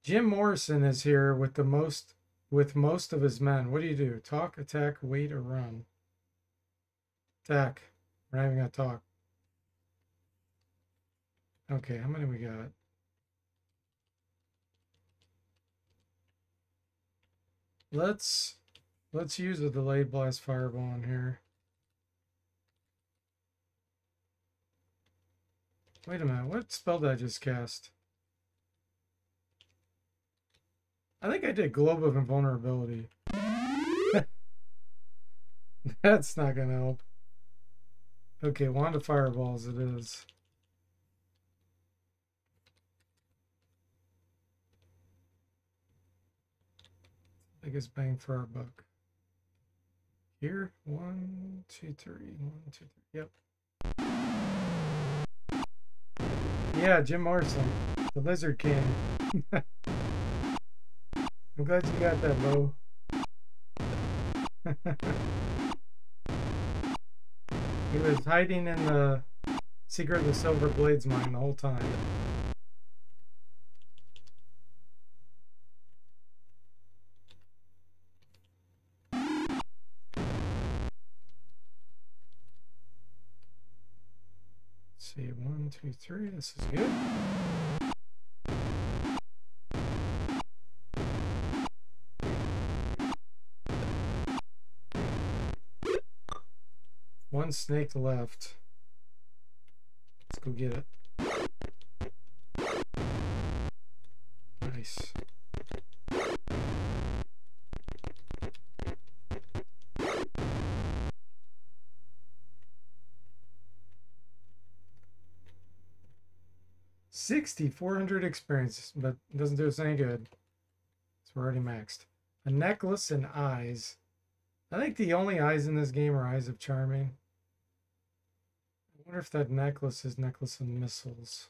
Jim Morrison is here with most of his men. What do you do? Talk, attack, wait, or run? Attack. We're not even gonna talk. Okay, how many we got? Let's use a delayed blast fireball in here. Wait a minute, what spell did I just cast? I think I did Globe of Invulnerability. That's not gonna help. Okay, Wand of Fireballs it is. Biggest bang for our buck. Here, 1, 2, 3, 1, 2, 3. Yep. Yeah, Jim Morrison, the Lizard King. I'm glad you got that, Bo. He was hiding in the Secret of the Silver Blades mine the whole time. Let's see, 1, 2, 3. This is good. One snake left. Let's go get it. Nice. $6,400 experience, but it doesn't do us any good. So we're already maxed. A necklace and eyes. I think the only eyes in this game are Eyes of Charming. I wonder if that necklace is Necklace of Missiles.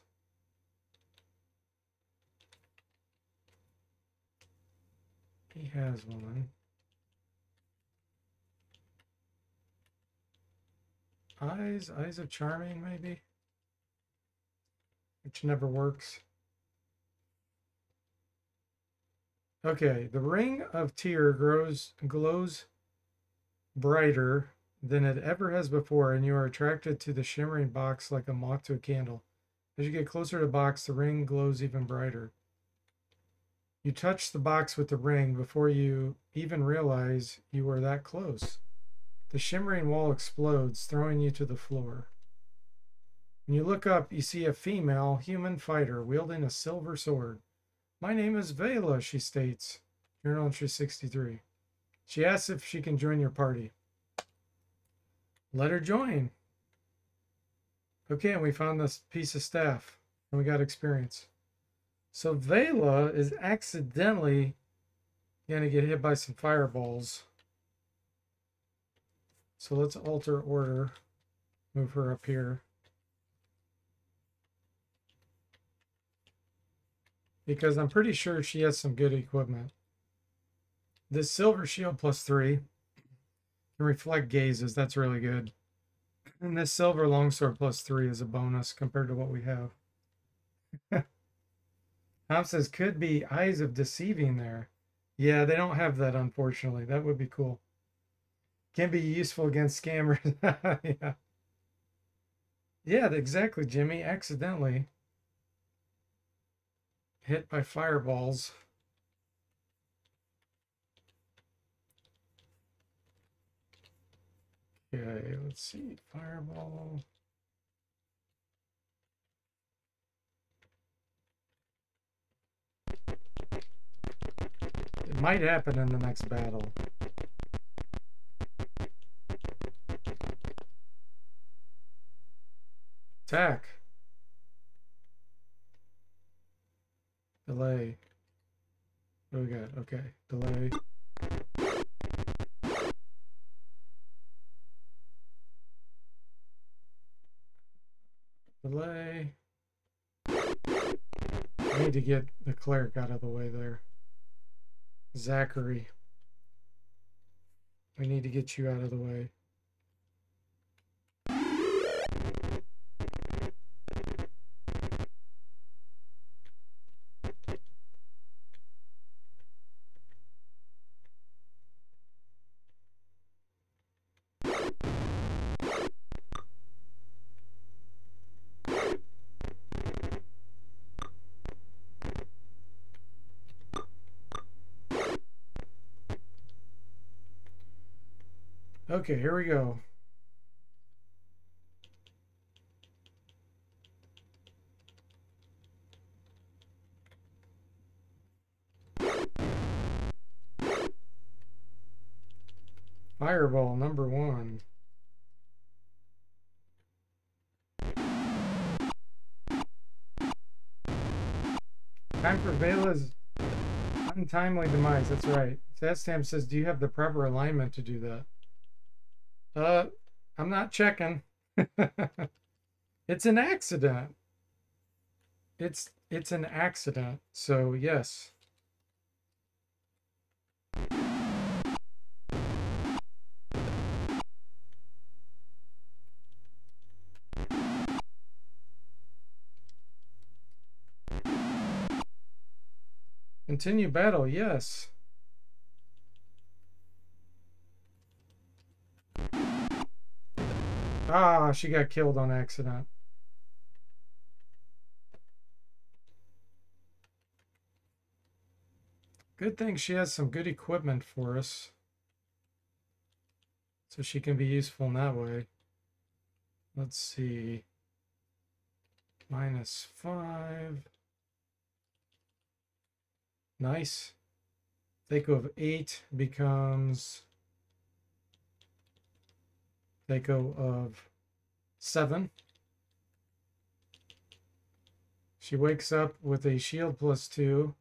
He has one. Eyes of Charming, maybe? Which never works. Okay, the ring of tear glows brighter than it ever has before, and you are attracted to the shimmering box like a moth to a candle. As you get closer to the box, the ring glows even brighter. You touch the box with the ring before you even realize you were that close. The shimmering wall explodes, throwing you to the floor. When you look up, you see a female human fighter wielding a silver sword. My name is Vela, she states. Journal entry 63. She asks if she can join your party. Let her join. Okay, and we found this piece of staff, and we got experience. So Vela is accidentally going to get hit by some fireballs. So let's alter order. Move her up here. because I'm pretty sure she has some good equipment. This silver shield +3 can reflect gazes. That's really good. And this silver longsword +3 is a bonus compared to what we have. Tom says could be Eyes of Deceiving there. Yeah, they don't have that, unfortunately. That would be cool. Can be useful against scammers. Yeah. Yeah, exactly, Jimmy. Accidentally hit by fireballs. Okay, let's see. Fireball. It might happen in the next battle. Attack. Delay. What do we got? Okay, delay. Delay. I need to get the cleric out of the way there. Zachary. We need to get you out of the way. Okay, here we go. Fireball number 1. Time for Vela's untimely demise. That's right. Satstam says, do you have the proper alignment to do that? I'm not checking. It's an accident. It's an accident. So yes. Continue battle, yes. Ah, she got killed on accident. Good thing she has some good equipment for us. So she can be useful in that way. Let's see. -5. Nice. Thaco of 8 becomes Thaco of 7. She wakes up with a shield +2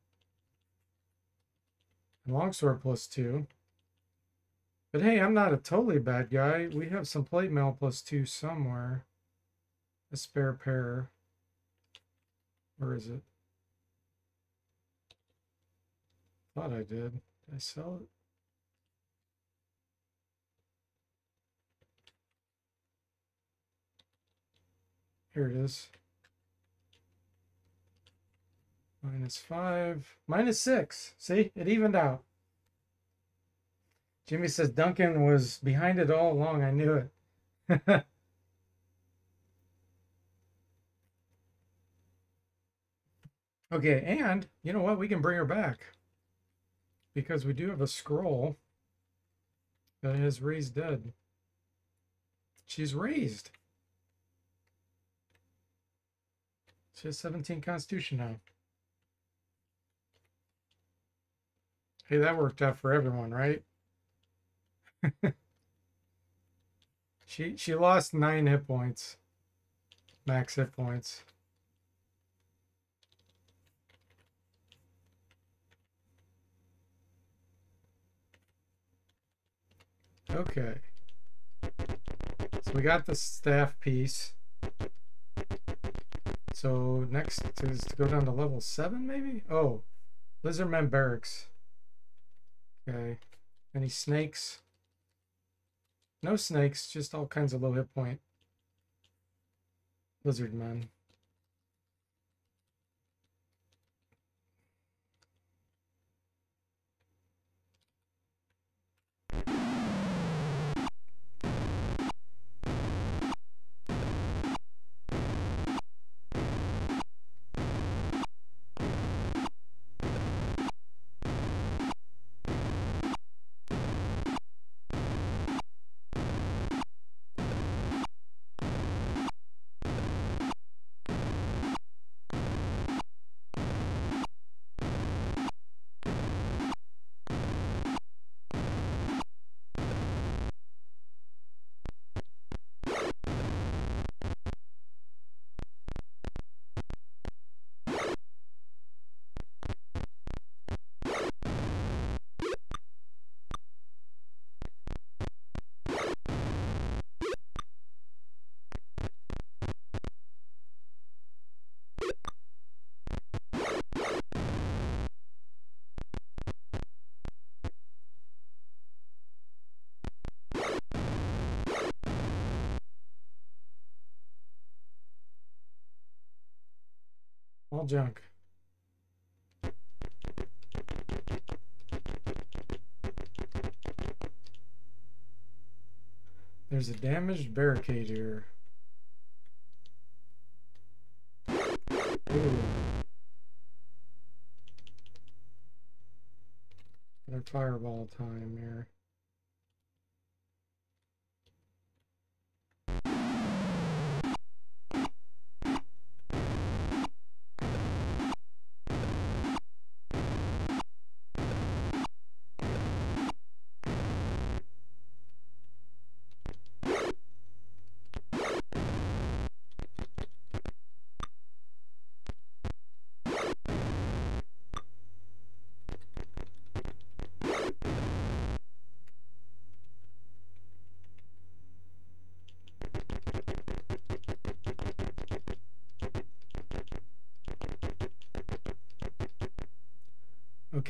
and longsword +2. But hey, I'm not a totally bad guy. We have some plate mail +2 somewhere. A spare pair. Where is it? Thought I did. Did I sell it? Here it is. -5. -6. See, it evened out. Jimmy says Duncan was behind it all along. I knew it. Okay, and you know what? We can bring her back. Because we do have a scroll that has raised dead. She's raised. She has 17 constitution now. Hey, that worked out for everyone, right? She lost 9 hit points. Max hit points. Okay. So we got the staff piece. So next is to go down to level 7, maybe? Oh, Lizardman Barracks. Okay. Any snakes? No snakes, just all kinds of low hit point Lizardmen. All junk. There's a damaged barricade here. Ooh. Another fireball time here.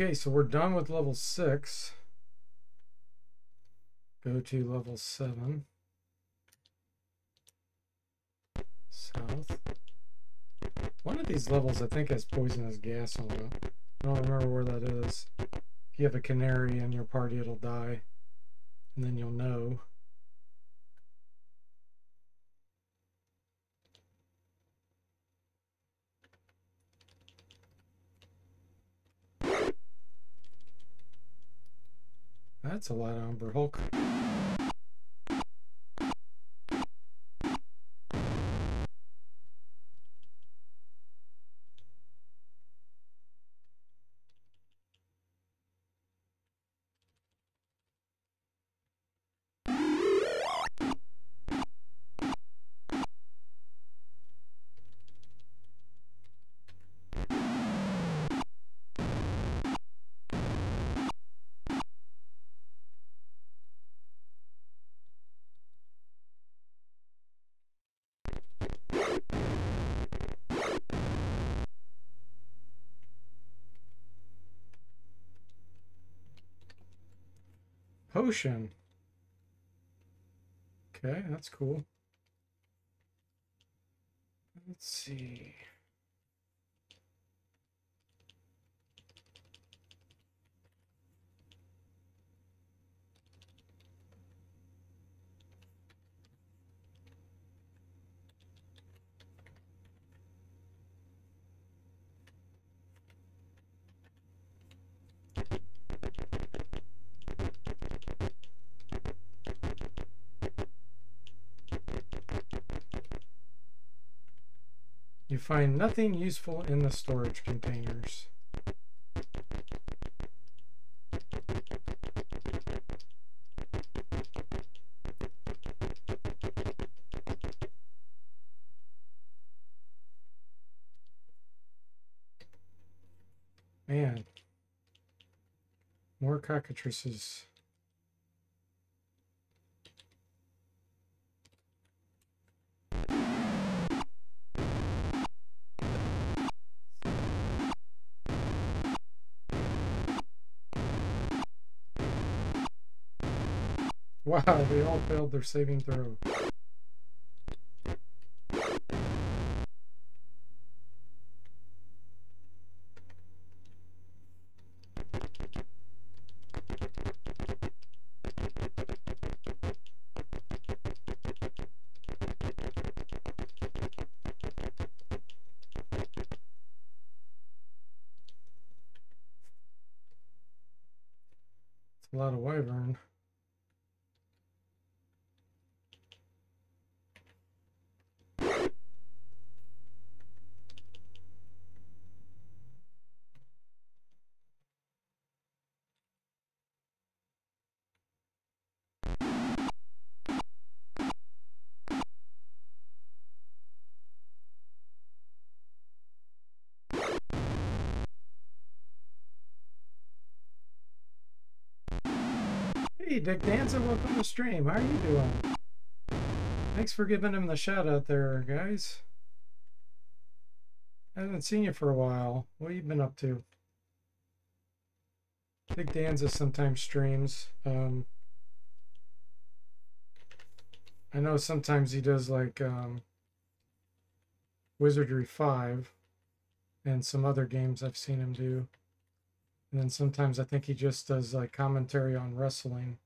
Okay, so we're done with level 6. Go to level 7. South. One of these levels I think has poisonous gas on it. I don't remember where that is. If you have a canary in your party, it'll die. And then you'll know. That's a lot of Umber Hulk. Potion. Okay, that's cool. Let's see. You find nothing useful in the storage containers. Man. More cockatrices. Wow, they all failed their saving throw. It's a lot of wyvern. Hey, Dick Danza, welcome to stream. How are you doing? Thanks for giving him the shout out there, guys. I haven't seen you for a while. What have you been up to? Dick Danza sometimes streams. I know sometimes he does like Wizardry 5 and some other games I've seen him do. And then sometimes I think he just does like commentary on wrestling,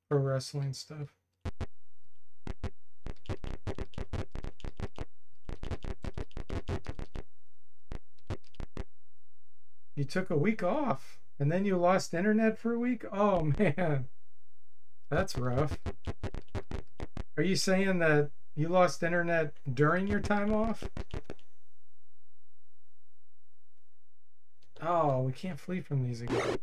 pro wrestling stuff. You took a week off and then you lost internet for a week? Oh man, that's rough. Are you saying that you lost internet during your time off? Oh, we can't flee from these again.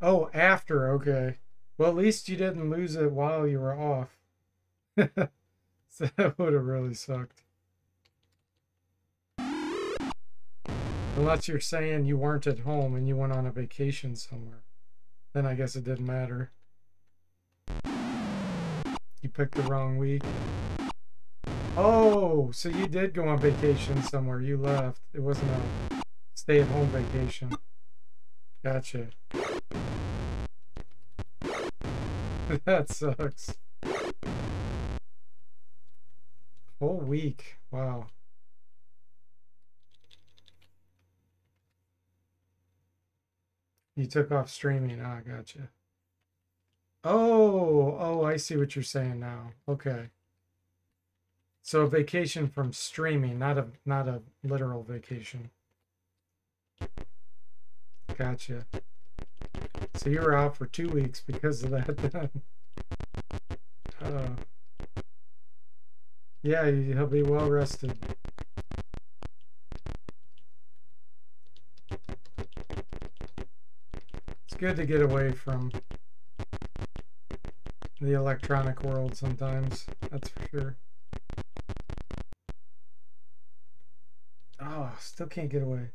Oh, after, okay. Well, at least you didn't lose it while you were off. So that would have really sucked. Unless you're saying you weren't at home and you went on a vacation somewhere. Then I guess it didn't matter. You picked the wrong week. Oh, so you did go on vacation somewhere. You left. It wasn't a stay-at-home vacation. Gotcha. That sucks. Whole week. Wow. You took off streaming. Ah, gotcha. Oh, I see what you're saying now. Okay. So a vacation from streaming, not a literal vacation. Gotcha. So you were out for 2 weeks because of that then. Yeah, he'll be well rested. It's good to get away from the electronic world sometimes, that's for sure. Oh, still can't get away.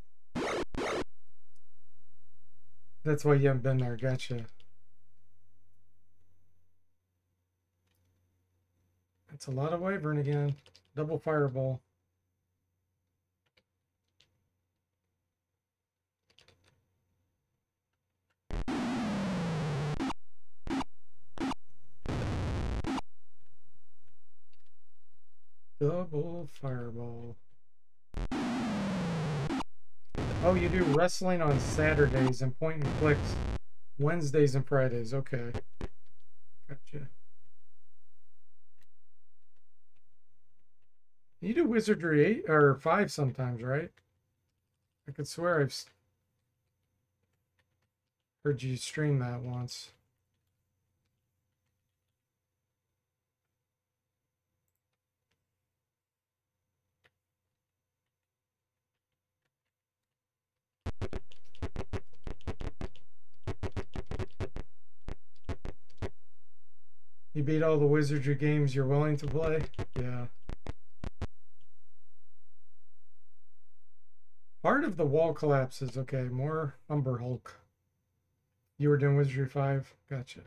That's why you haven't been there, gotcha. That's a lot of wyvern again. Double fireball. Double fireball. Oh, you do wrestling on Saturdays and point and clicks Wednesdays and Fridays. Okay. Gotcha. You do Wizardry 8 or 5 sometimes, right? I could swear I've heard you stream that once. You beat all the Wizardry games you're willing to play? Yeah. Part of the wall collapses. Okay, more Umber Hulk. You were doing Wizardry 5? Gotcha.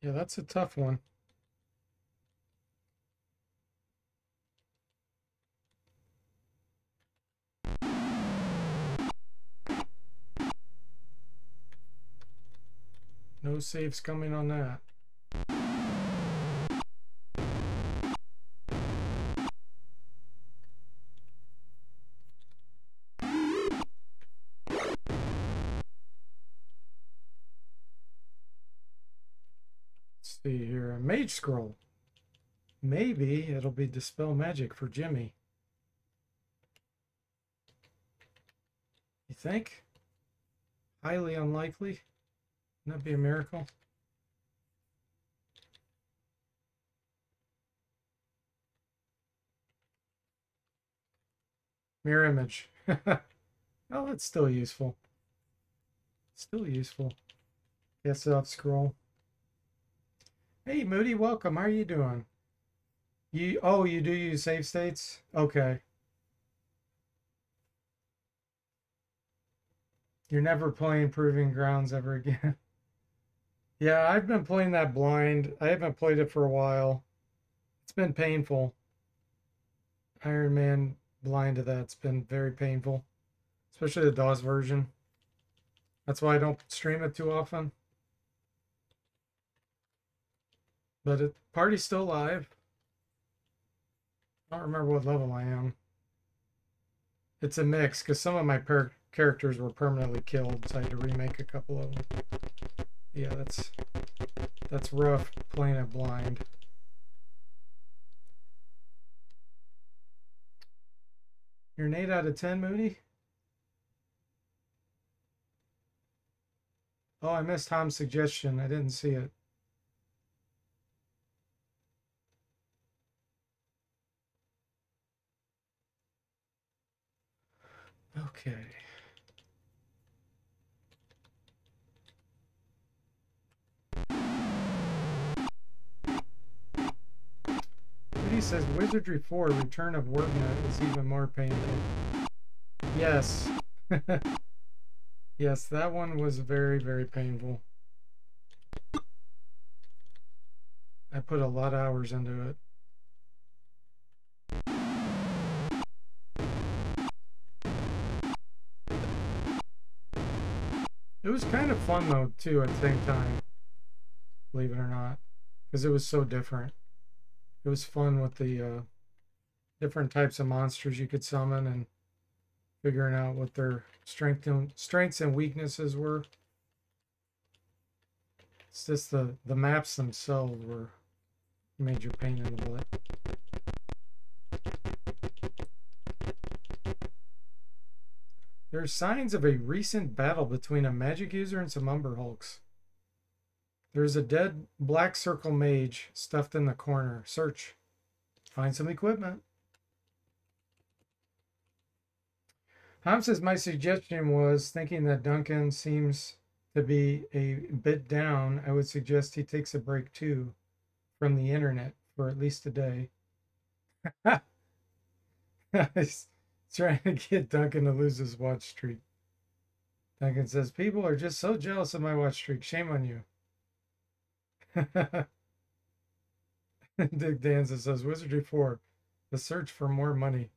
Yeah, that's a tough one. No saves coming on that. Let's see here. A mage scroll. Maybe it'll be dispel magic for Jimmy. You think? Highly unlikely. Wouldn't that be a miracle? Mirror image. Oh, that's still useful. Still useful. Yes, off scroll. Hey, Moody, welcome. How are you doing? You do use save states? Okay. You're never playing Proving Grounds ever again. Yeah, I've been playing that blind. I haven't played it for a while. It's been painful. Iron Man blind to that's been very painful, especially the DOS version. That's why I don't stream it too often. But it party's still live. I don't remember what level I am. It's a mix because some of my characters were permanently killed, so I had to remake a couple of them. Yeah, that's rough playing it blind. You're an 8 out of 10, Moody? Oh, I missed Tom's suggestion. I didn't see it. Okay. Moody says Wizardry 4 Return of Wordna is even more painful. Yes. Yes, that one was very, very painful. I put a lot of hours into it. It was kind of fun though too at the same time, believe it or not, because it was so different. It was fun with the different types of monsters you could summon and figuring out what their strengths and weaknesses were. It's just the maps themselves were a major pain in the butt. There are signs of a recent battle between a magic user and some Umber Hulks. There's a dead black circle mage stuffed in the corner. Search. Find some equipment. Tom says, my suggestion was thinking that Duncan seems to be a bit down. I would suggest he takes a break too from the internet for at least a day. He's trying to get Duncan to lose his watch streak. Duncan says, people are just so jealous of my watch streak. Shame on you. Dick Danza says, Wizardry 4, the search for more money.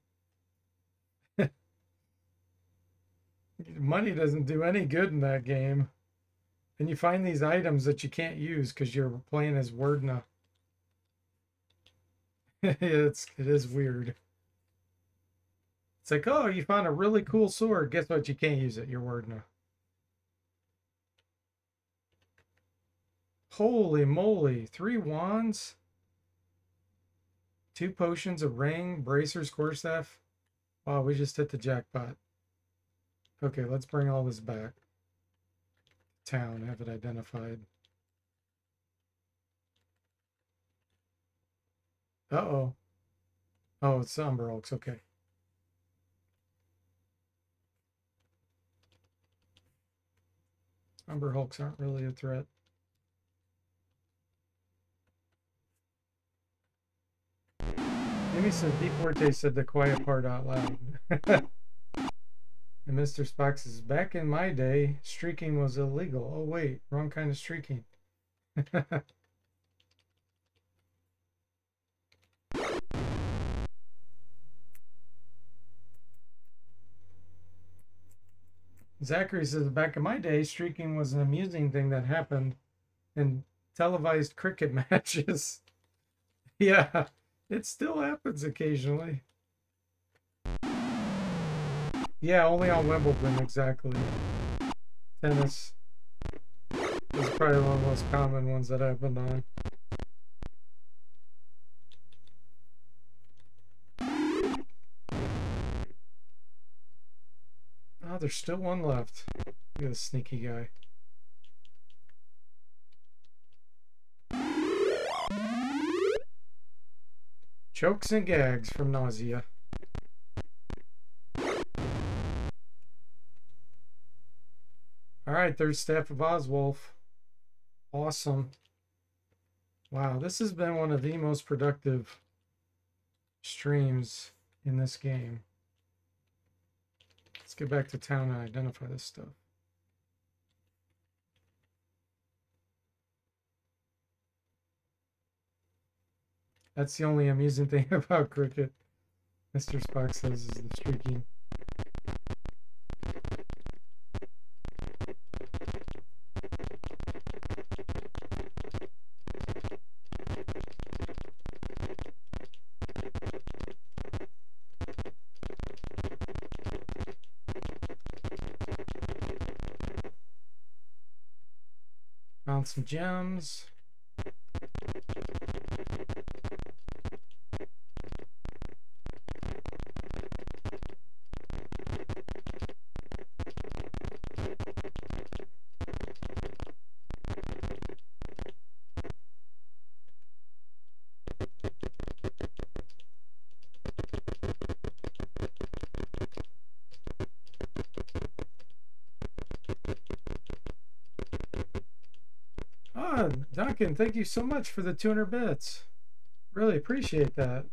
Money doesn't do any good in that game. And you find these items that you can't use because you're playing as Wordna. It is weird. It's like, oh, you found a really cool sword. Guess what? You can't use it. You're Wordna. Holy moly. 3 wands. 2 potions, a ring, bracers, quarterstaff. Wow, we just hit the jackpot. Okay, let's bring all this back. Town, have it identified. Uh-oh. Oh, it's Umber Hulks, okay. Umber Hulks aren't really a threat. Jimmy said Deporte said the quiet part out loud. And Mr. Spock says, back in my day, streaking was illegal. Oh, wait, wrong kind of streaking. Zachary says, back in my day, streaking was an amusing thing that happened and televised cricket matches. Yeah, it still happens occasionally. Yeah, only on Wimbledon, exactly. Tennis is probably one of the most common ones that happened on. Oh, there's still one left. Look at this sneaky guy. Chokes and gags from nausea. All right, third staff of Oswolf. Awesome. Wow, this has been one of the most productive streams in this game. Let's get back to town and identify this stuff. That's the only amusing thing about cricket, Mr. Spock says, is the streaking. Found some gems. Ah, Duncan, thank you so much for the 200 bits. Really appreciate that.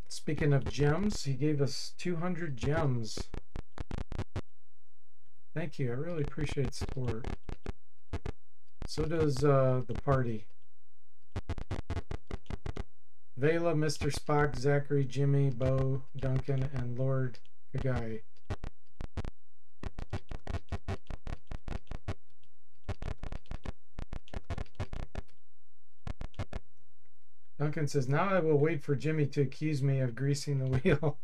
Speaking of gems, he gave us 200 gems. Thank you. I really appreciate support. So does the party. Vela, Mr. Spock, Zachary, Jimmy, Bo, Duncan, and Lord Kagai. Duncan says, now I will wait for Jimmy to accuse me of greasing the wheel.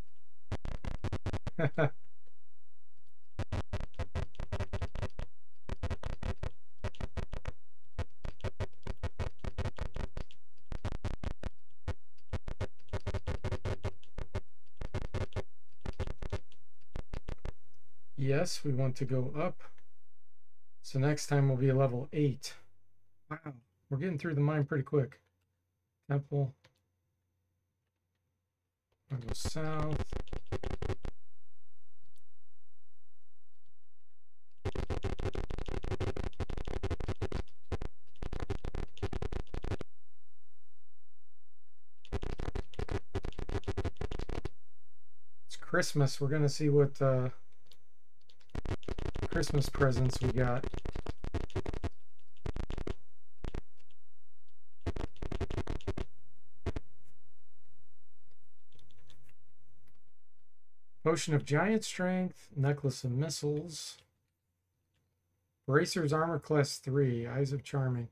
Yes, we want to go up. So next time we'll be level 8. Wow, we're getting through the mine pretty quick. Temple. I'll go south. It's Christmas. We're gonna see what Christmas presents we got. Potion of Giant Strength, Necklace of Missiles, Bracer's Armor Class 3, Eyes of Charming.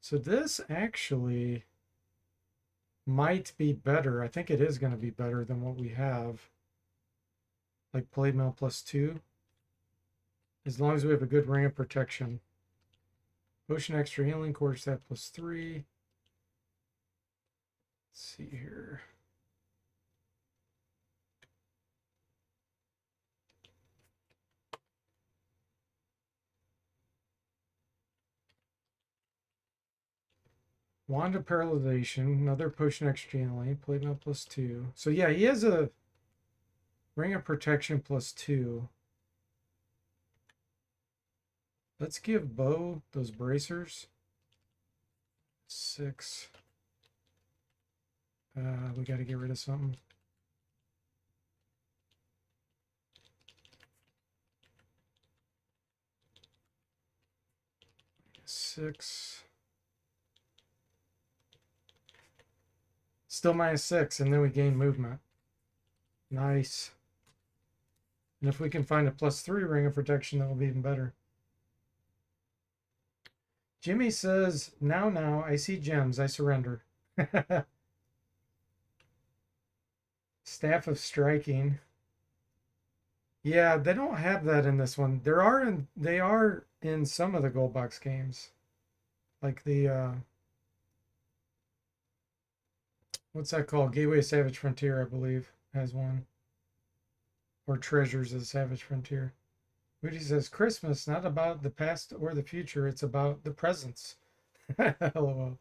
So this actually might be better. I think it is going to be better than what we have. Like Plate Mail plus 2. As long as we have a good ring of protection. Potion Extra Healing, Quarterstaff plus 3. Let's see here. Wand of Paralyzation, another Potion Extra Healing, Plate Mail plus 2. So yeah, he has a Ring of Protection plus 2. Let's give Bo those bracers. 6. We got to get rid of something. -6. Still -6, and then we gain movement. Nice. And if we can find a +3 ring of protection, that will be even better. Jimmy says, now, I see gems. I surrender. Staff of Striking. Yeah, they don't have that in this one. They are in some of the gold box games. Like the what's that called? Gateway Savage Frontier, I believe, has one. Or Treasures of the Savage Frontier. Moody says, Christmas, not about the past or the future, it's about the presents. LOL.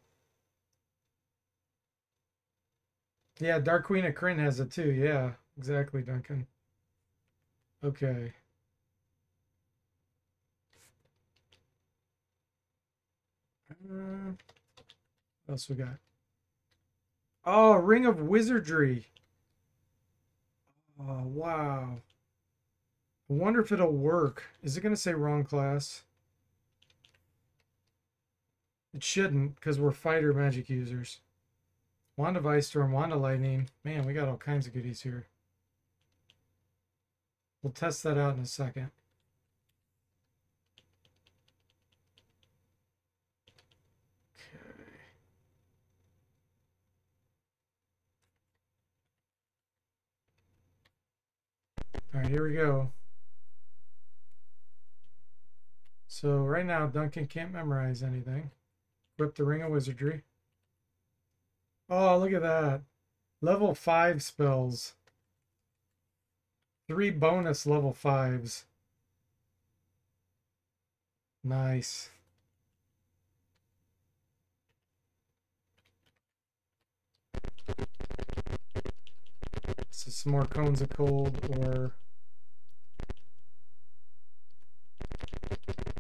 Yeah, Dark Queen of Kryn has it too. Yeah, exactly, Duncan. Okay. What else we got? Oh, Ring of Wizardry. Oh, wow. I wonder if it'll work. Is it going to say wrong class? It shouldn't, because we're fighter magic users. Wand of Ice Storm, Wand of Lightning. Man, we got all kinds of goodies here. We'll test that out in a second. Okay. All right, here we go. So right now, Duncan can't memorize anything. Equip the Ring of Wizardry. Oh, look at that. Level 5 spells. 3 bonus level 5s. Nice. So some more Cones of Cold or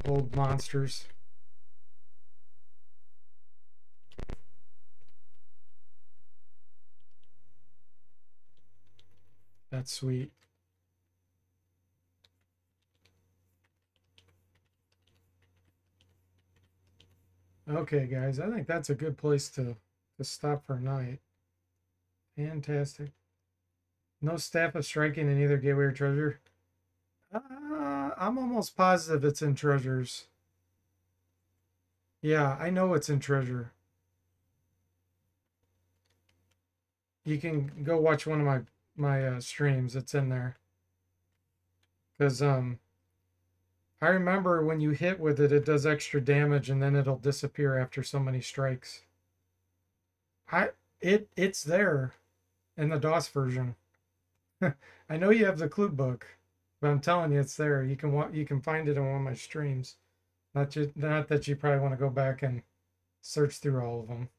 old monsters. That's sweet. Okay, guys, I think that's a good place to stop for night. Fantastic. No Staff of Striking in either Gateway or Treasure. I'm almost positive it's in Treasures. Yeah, I know it's in Treasure. You can go watch one of my streams. It's in there. Because I remember when you hit with it, it does extra damage and then it'll disappear after so many strikes. It's there in the DOS version. I know you have the clue book, but I'm telling you, it's there. You can find it on one of my streams. Not that you probably want to go back and search through all of them.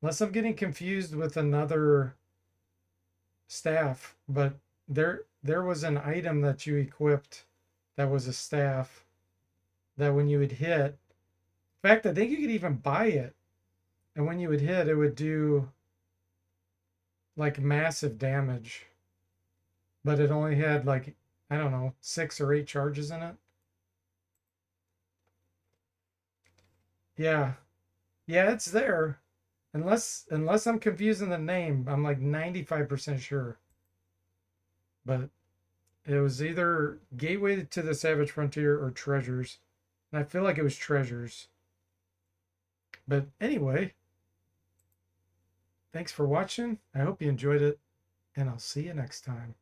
Unless I'm getting confused with another staff, but there was an item that you equipped that was a staff that when you would hit, in fact, I think you could even buy it. And when you would hit, it would do like massive damage. But it only had like, I don't know, 6 or 8 charges in it. Yeah. Yeah, it's there. Unless I'm confusing the name, I'm like 95% sure. But it was either Gateway to the Savage Frontier or Treasures. And I feel like it was Treasures. But anyway, thanks for watching. I hope you enjoyed it, and I'll see you next time.